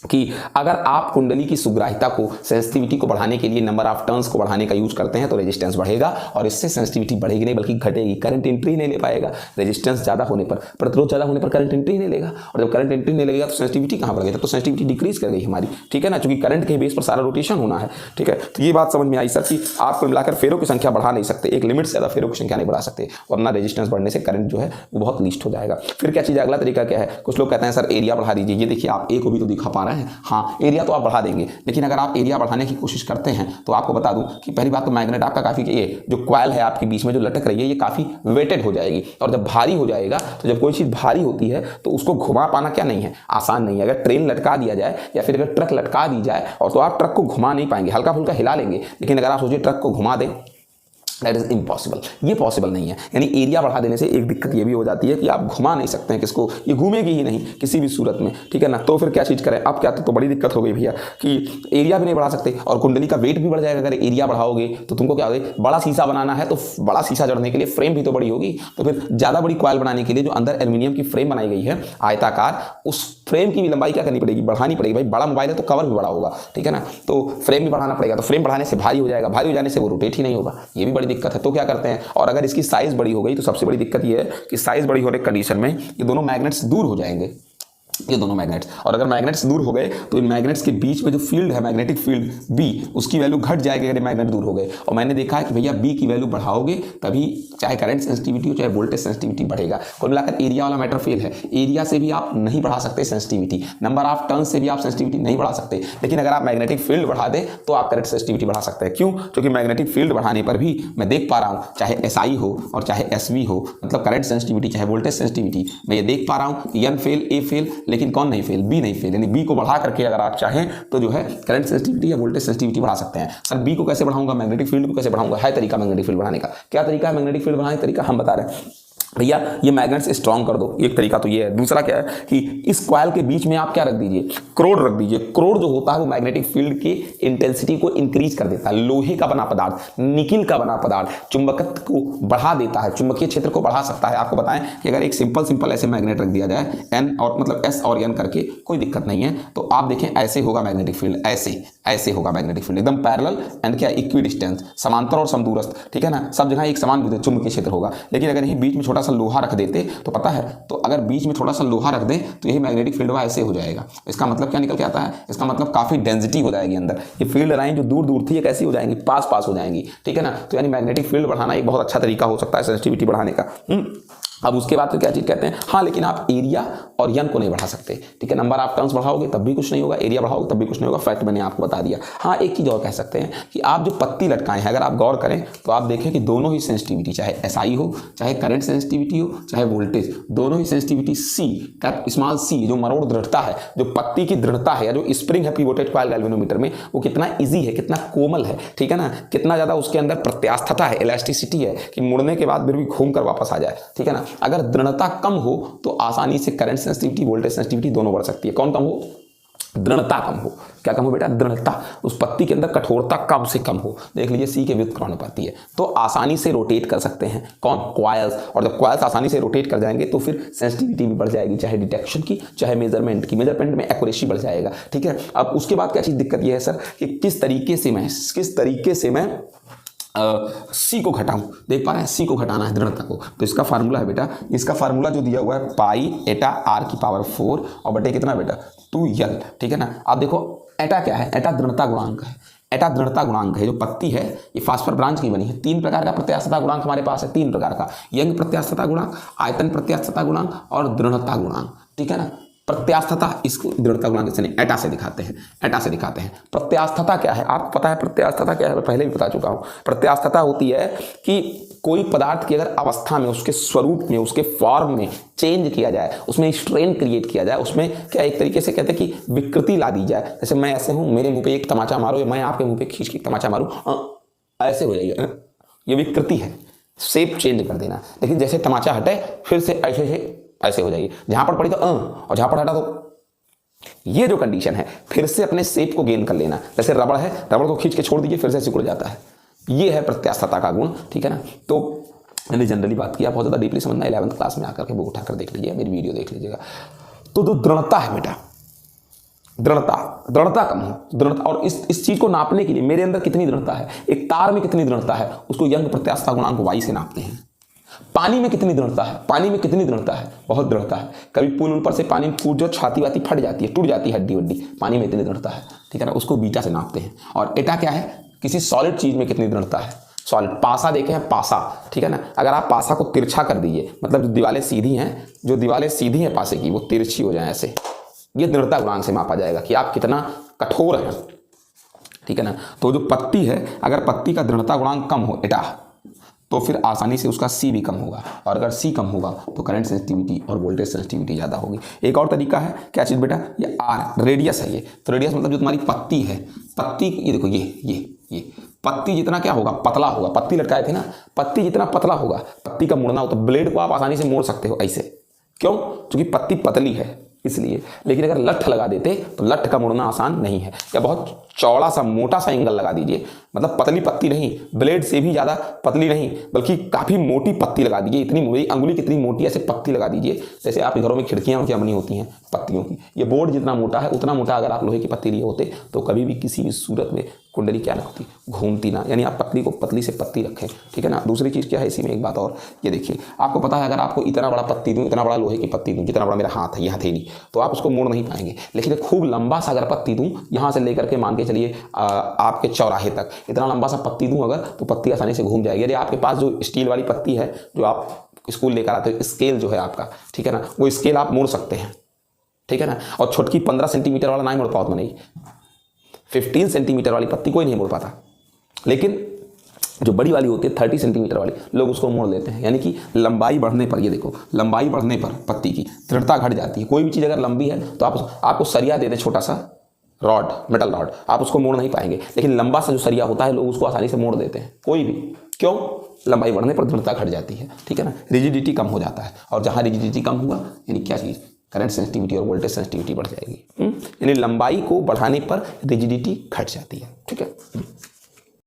कि अगर आप कुंडली की सुग्राह्यता को, सेंसिटिविटी को बढ़ाने के लिए नंबर ऑफ टर्न्स को बढ़ाने का यूज करते हैं तो रेजिस्टेंस बढ़ेगा, और इससे सेंसिटिविटी बढ़ेगी नहीं बल्कि घटेगी। करंट एंट्री नहीं ले पाएगा, रेजिस्टेंस ज़्यादा होने पर, प्रतिरोध ज़्यादा होने पर करंट एंट्री नहीं लेगा, और जब करंट एंट्री नहीं लगेगा तो सेंसिटिविटी कहाँ बढ़ गई, तो सेंसिटिविटी डिक्रीज कर गई हमारी, ठीक है ना, चूंकि करंट के बेस पर सारा रोटेशन होना है, ठीक है। तो ये बात समझ में आई सर कि आपको मिलाकर फेरों की संख्या बढ़ा नहीं सकते, एक लिमिट से ज़्यादा फेरों की संख्या नहीं बढ़ा सकते, वरना रेजिस्टेंस बढ़ने से करंट जो है वो बहुत लीस्ट हो जाएगा। फिर क्या चीज़, अगला तरीका क्या है, कुछ लोग कहते हैं सर एरिया बढ़ा दीजिए। ये देखिए आप ए को भी तो दिखा पा रहे हैं, हाँ एरिया तो आप बढ़ा देंगे, लेकिन अगर आप एरिया बढ़ाने की कोशिश करते हैं तो आपको बता दूं कि पहली बात तो मैग्नेट आपका काफी, ये जो कॉइल है आपके बीच में जो लटक रही है, ये काफी वेटेड हो जाएगी, और जब भारी हो जाएगा, तो जब कोई चीज भारी होती है तो उसको घुमा पाना क्या नहीं है, आसान नहीं है। अगर ट्रेन लटका दिया जाए या फिर अगर ट्रक लटका दी जाए, और तो आप ट्रक को घुमा नहीं पाएंगे, हल्का फुल्का हिला लेंगे, लेकिन अगर आप सोचिए ट्रक को घुमा दें, दैट इज इम्पॉसिबल, ये पॉसिबल नहीं है। यानी एरिया बढ़ा देने से एक दिक्कत ये भी हो जाती है कि आप घुमा नहीं सकते हैं किसको, ये घूमेगी ही नहीं किसी भी सूरत में, ठीक है ना। तो फिर क्या चीज़ करें, अब क्या, तो बड़ी दिक्कत हो गई भैया कि एरिया भी नहीं बढ़ा सकते, और कुंडली का वेट भी बढ़ जाएगा। अगर एरिया बढ़ाओगे तो तुमको क्या होगा, बड़ा शीशा बनाना है तो बड़ा शीशा जड़ने के लिए फ्रेम भी तो बड़ी होगी, तो फिर ज़्यादा बड़ी कॉइल बनाने के लिए जो अंदर एल्यूमिनियम की फ्रेम बनाई गई है आयताकार, उस फ्रेम की भी लंबाई क्या करनी पड़ेगी, बढ़ानी पड़ेगी। भाई बड़ा मोबाइल है तो कवर भी बड़ा होगा, ठीक है ना, तो फ्रेम भी बढ़ाना पड़ेगा, तो फ्रेम बढ़ाने से भारी हो जाएगा, भारी हो जाने से वो रोटेट ही नहीं होगा, ये भी बड़ी दिक्कत है। तो क्या करते हैं, और अगर इसकी साइज बड़ी हो गई तो सबसे बड़ी दिक्कत ये है कि साइज बड़ी होने की कंडीशन में ये दोनों मैग्नेट्स दूर हो जाएंगे, ये दोनों मैग्नेट्स। और अगर मैग्नेट्स दूर हो गए तो इन मैग्नेट्स के बीच में जो फील्ड है, मैग्नेटिक फील्ड बी, उसकी वैल्यू घट जाएगी अगर मैग्नेट दूर हो गए। और मैंने देखा है कि भैया बी की वैल्यू बढ़ाओगे तभी चाहे करंट सेंसिटिविटी हो चाहे वोल्टेज सेंसिटिविटी बढ़ेगा। कुल मिलाकर एरिया वाला मैटर फेल है। एरिया से भी आप नहीं बढ़ा सकते सेंसिटिविटी, नंबर ऑफ टर्न से भी आप सेंसिटिविटी नहीं बढ़ा सकते, लेकिन अगर आप मैग्नेटिक फील्ड बढ़ा दें तो आप करंट सेंसिटिविटी बढ़ा सकते हैं। क्यों? क्योंकि मैग्नेटिक फील्ड बढ़ाने पर भी मैं देख पा रहा हूँ, चाहे SI हो और चाहे SV हो, मतलब करंट सेंसिटिविटी चाहे वोल्टेज सेंसिटिविटी, मैं ये देख पा रहा हूँ N फेल, A फेल, लेकिन कौन नहीं फेल? बी नहीं फेल। यानी बी को बढ़ा करके अगर आप चाहें तो जो है करंट सेंसिटिविटी या वोल्टेज सेंसिटिविटी बढ़ा सकते हैं। सर बी को कैसे बढ़ाऊंगा, मैग्नेटिक फील्ड को कैसे बढ़ाऊंगा? है तरीका मैग्नेटिक फील्ड बढ़ाने का। क्या तरीका है मैग्नेटिक फील्ड बढ़ाने का? तरीका हम बता रहे हैं भैया, ये मैग्नेट्स स्ट्रॉन्ग कर दो, एक तरीका तो ये है। दूसरा क्या है कि इस कॉइल के बीच में आप क्या रख दीजिए, क्रोड रख दीजिए। क्रोड जो होता है वो मैग्नेटिक फील्ड की इंटेंसिटी को इंक्रीज कर देता है। लोहे का बना पदार्थ, निकिल का बना पदार्थ चुंबकत्व को बढ़ा देता है, चुंबकीय क्षेत्र को बढ़ा सकता है। आपको बताएं कि अगर एक सिंपल ऐसे मैग्नेट रख दिया जाए N और मतलब S और N करके, कोई दिक्कत नहीं है, तो आप देखें ऐसे होगा मैग्नेटिक फील्ड, ऐसे होगा मैग्नेटिक फील्ड, एकदम पैरेलल एंड क्या इक्वी डिस्टेंस, समांतर और समदूरस्थ, ठीक है ना, सब जगह एक समान चुंबकीय क्षेत्र होगा। लेकिन अगर यही बीच में छोटा सा लोहा रख देते तो पता है, तो अगर बीच में थोड़ा सा लोहा रख दें तो यही मैग्नेटिक फील्ड ऐसे हो जाएगा। इसका मतलब क्या निकल के आता है? इसका मतलब काफी डेंसिटी हो जाएगी अंदर। ये फील्ड लाइन जो दूर दूर थी ये कैसी हो जाएंगी? पास हो जाएंगी, ठीक है ना। तो यानी मैग्नेटिक फील्ड बढ़ाना एक बहुत अच्छा तरीका हो सकता है सेंसिटिविटी बढ़ाने का। अब उसके बाद तो क्या चीज कहते हैं, हाँ लेकिन आप एरिया और यन को नहीं बढ़ा सकते, ठीक है। नंबर ऑफ टर्न्स बढ़ाओगे तब भी कुछ नहीं होगा, एरिया बढ़ाओगे तब भी कुछ नहीं होगा। फैक्ट मैंने आपको बता दिया। हाँ एक चीज और कह सकते हैं कि आप जो पत्ती लटकाए हैं, अगर आप गौर करें तो आप देखें कि दोनों ही सेंसिटिविटी, चाहे SI हो चाहे करंट सेंसिटिविटी हो चाहे वोल्टेज, दोनों ही सेंसिटिविटी स्मॉल c जो मरोड़ दृढ़ता है, जो पत्ती की दृढ़ता है या जो स्प्रिंग है पिवोटेड कॉइल गैल्वेनोमीटर में, वो कितना ईजी है, कितना कोमल है, ठीक है ना, कितना ज्यादा उसके अंदर प्रत्यास्थता है, इलास्टिसिटी है कि मुड़ने के बाद फिर भी घूम कर वापस आ जाए, ठीक है ना। अगर दृढ़ता कम हो तो आसानी से करंट सेंसिटिविटी वोल्टेज सेंसिटिविटी दोनों बढ़ सकती है। कौन कम हो? दृढ़ता कम हो। क्या कम हो बेटा? दृढ़ता, उस पत्ती के अंदर कठोरता कम से कम हो। देख लीजिए C के व्युत्क्रमानुपाती है, तो आसानी से रोटेट कर सकते हैं कौन? कॉइल्स। और जब कॉइल्स आसानी से रोटेट कर जाएंगे तो फिर सेंसिटिविटी भी बढ़ जाएगी, चाहे डिटेक्शन की चाहे मेजरमेंट की। मेजरमेंट में एक्यूरेसी बढ़ जाएगा, ठीक है। अब उसके बाद क्या चीज दिक्कत यह है सर कि किस तरीके से मैं C को घटाऊं। देख पा रहे हैं, C को घटाना है दृढ़ता को, तो इसका फार्मूला है बेटा, इसका फार्मूला जो दिया हुआ है पाई एटा r⁴ और बटे कितना बेटा 2l, ठीक है ना। आप देखो एटा क्या है? एटा दृढ़ता गुणांक है। एटा दृढ़ता गुणांक है। जो पत्ती है ये फास्फर ब्रांच की बनी है। 3 प्रकार का प्रत्यास्थता गुणांक हमारे पास है, 3 प्रकार का, यंग प्रत्यास्थता गुणांक, आयतन प्रत्यास्थता गुणांक और दृढ़ता गुणांक, ठीक है ना। प्रत्यास्थता, इसको दृढ़ता गुणांक से नहीं एटा से दिखाते हैं। प्रत्यास्थता क्या है? आपको पता है प्रत्यास्थता क्या है? मैं पहले भी बता चुका हूं। प्रत्यास्थता होती है कि कोई पदार्थ की अगर अवस्था में, उसके स्वरूप में, उसके फॉर्म में चेंज किया जाए, उसमें स्ट्रेन क्रिएट किया जाए, उसमें क्या एक तरीके से कहते हैं कि विकृति ला दी जाए। जैसे मैं ऐसे हूं, मेरे मुंह पे एक तमाचा मारो या मैं आपके मुंह पे खींच के तमाचा मारूं, ऐसे हो जाएगा, ये विकृति है, शेप चेंज कर देना। लेकिन जैसे तमाचा हटे फिर से ऐसे हो जाएगी। जहां पर पड़ी तो और जहां पर हटा तो, ये जो कंडीशन है फिर से अपने शेप को गेन कर लेना। जैसे रबड़ है, रबड़ को खींच के छोड़ दीजिए फिर से सिकुड़ जाता है। ये है प्रत्यास्थता का गुण, ठीक है ना। तो मैंने जनरली बात किया, बहुत ज्यादा डीपली समझना 11th क्लास में आकर के बुक उठाकर देख लीजिए, मेरी वीडियो देख लीजिएगा। तो जो दृढ़ता है बेटा, दृढ़ता कम हो, दृढ़ता, और इस चीज को नापने के लिए मेरे अंदर कितनी दृढ़ता है, एक तार में कितनी दृढ़ता है, उसको यंग प्रत्यास्थता गुणांक Y से नापते हैं। पानी में कितनी दृढ़ता है, बहुत दृढ़ता है। कभी पुल ऊपर से पानी कूद जो छाती वाती फट जाती है, टूट जाती है हड्डी वड्डी, पानी में इतनी दृढ़ता है, ठीक है ना, उसको बीटा से नापते हैं। और एटा क्या है? किसी सॉलिड चीज में कितनी दृढ़ता है, सॉलिड। पासा देखे हैं, पासा, ठीक है ना। अगर आप पासा को तिरछा कर दीजिए, मतलब जो दीवारें सीधी हैं पासे की, वो तिरछी हो जाए ऐसे, ये दृढ़ता गुणांक से मापा जाएगा कि आप कितना कठोर हैं, ठीक है ना। तो जो पत्ती है, अगर पत्ती का दृढ़ता गुणांक कम हो एटा, तो फिर आसानी से उसका C भी कम होगा, और अगर C कम होगा तो करंट सेंसिटिविटी और वोल्टेज सेंसिटिविटी ज़्यादा होगी। एक और तरीका है, क्या चीज़ बेटा? ये R रेडियस है। ये तो रेडियस मतलब जो तुम्हारी पत्ती है, पत्ती ये देखो, ये पत्ती जितना क्या होगा, पतला होगा। पत्ती लटकाए थे ना, पत्ती जितना पतला होगा, पत्ती का मुड़ना हो तो ब्लेड को आप आसानी से मोड़ सकते हो ऐसे। क्यों? क्योंकि पत्ती पतली है इसलिए। लेकिन अगर लठ लगा देते तो लठ का मुड़ना आसान नहीं है। या बहुत चौड़ा सा मोटा सा एंगल लगा दीजिए, मतलब पतली पत्ती नहीं, ब्लेड से भी ज़्यादा पतली नहीं, बल्कि काफ़ी मोटी पत्ती लगा दीजिए। इतनी मोटी अंगुली कितनी मोटी ऐसे पत्ती लगा दीजिए, जैसे आपके घरों में खिड़कियाँ क्या बनी होती हैं पत्तियों की। ये बोर्ड जितना मोटा है, उतना मोटा अगर आप लोहे की पत्ती लिए होते तो कभी भी किसी भी सूरत में कुंडली क्या ना होती, घूमती ना, यानी आप पतली को पतली से पत्ती रखें, ठीक है ना। दूसरी चीज़ क्या है इसी में एक बात और, ये देखिए आपको पता है अगर आपको इतना बड़ा पत्ती दूँ, इतना बड़ा लोहे की पत्ती दूँ, जितना बड़ा मेरा हाथ है, ये हथेली, तो आप उसको मोड़ नहीं पाएंगे। लेकिन एक खूब लंबा सा अगर पत्ती दूँ, यहाँ से लेकर के मान के चलिए आपके चौराहे तक इतना लंबा सा पत्ती दूँ अगर, तो पत्ती आसानी से घूम जाएगी। यदि आपके पास जो स्टील वाली पत्ती है जो आप स्कूल लेकर आते हो, स्केल जो है आपका, ठीक है ना, वो स्केल आप मोड़ सकते हैं, ठीक है ना। और छोटकी 15 सेंटीमीटर वाला नहीं मोड़ पाओ तो नहीं, 15 सेंटीमीटर वाली पत्ती कोई नहीं मोड़ पाता, लेकिन जो बड़ी वाली होती है 30 सेंटीमीटर वाली, लोग उसको मोड़ लेते हैं। यानी कि लंबाई बढ़ने पर, ये देखो लंबाई बढ़ने पर पत्ती की दृढ़ता घट जाती है। कोई भी चीज़ अगर लंबी है तो आपको सरिया दे दे, छोटा सा रॉड, मेटल रॉड, आप उसको मोड़ नहीं पाएंगे। लेकिन लंबा सा जो सरिया होता है लोग उसको आसानी से मोड़ देते हैं, कोई भी। क्यों? लंबाई बढ़ने पर दृढ़ता घट जाती है, ठीक है ना, रिजिडिटी कम हो जाता है। और जहाँ रिजिडिटी कम हुआ यानी क्या चीज़, करंट सेंसिटिविटी और वोल्टेज सेंसिटिविटी बढ़ जाएगी। यानी लंबाई को बढ़ाने पर रिजिडिटी घट जाती है, ठीक है।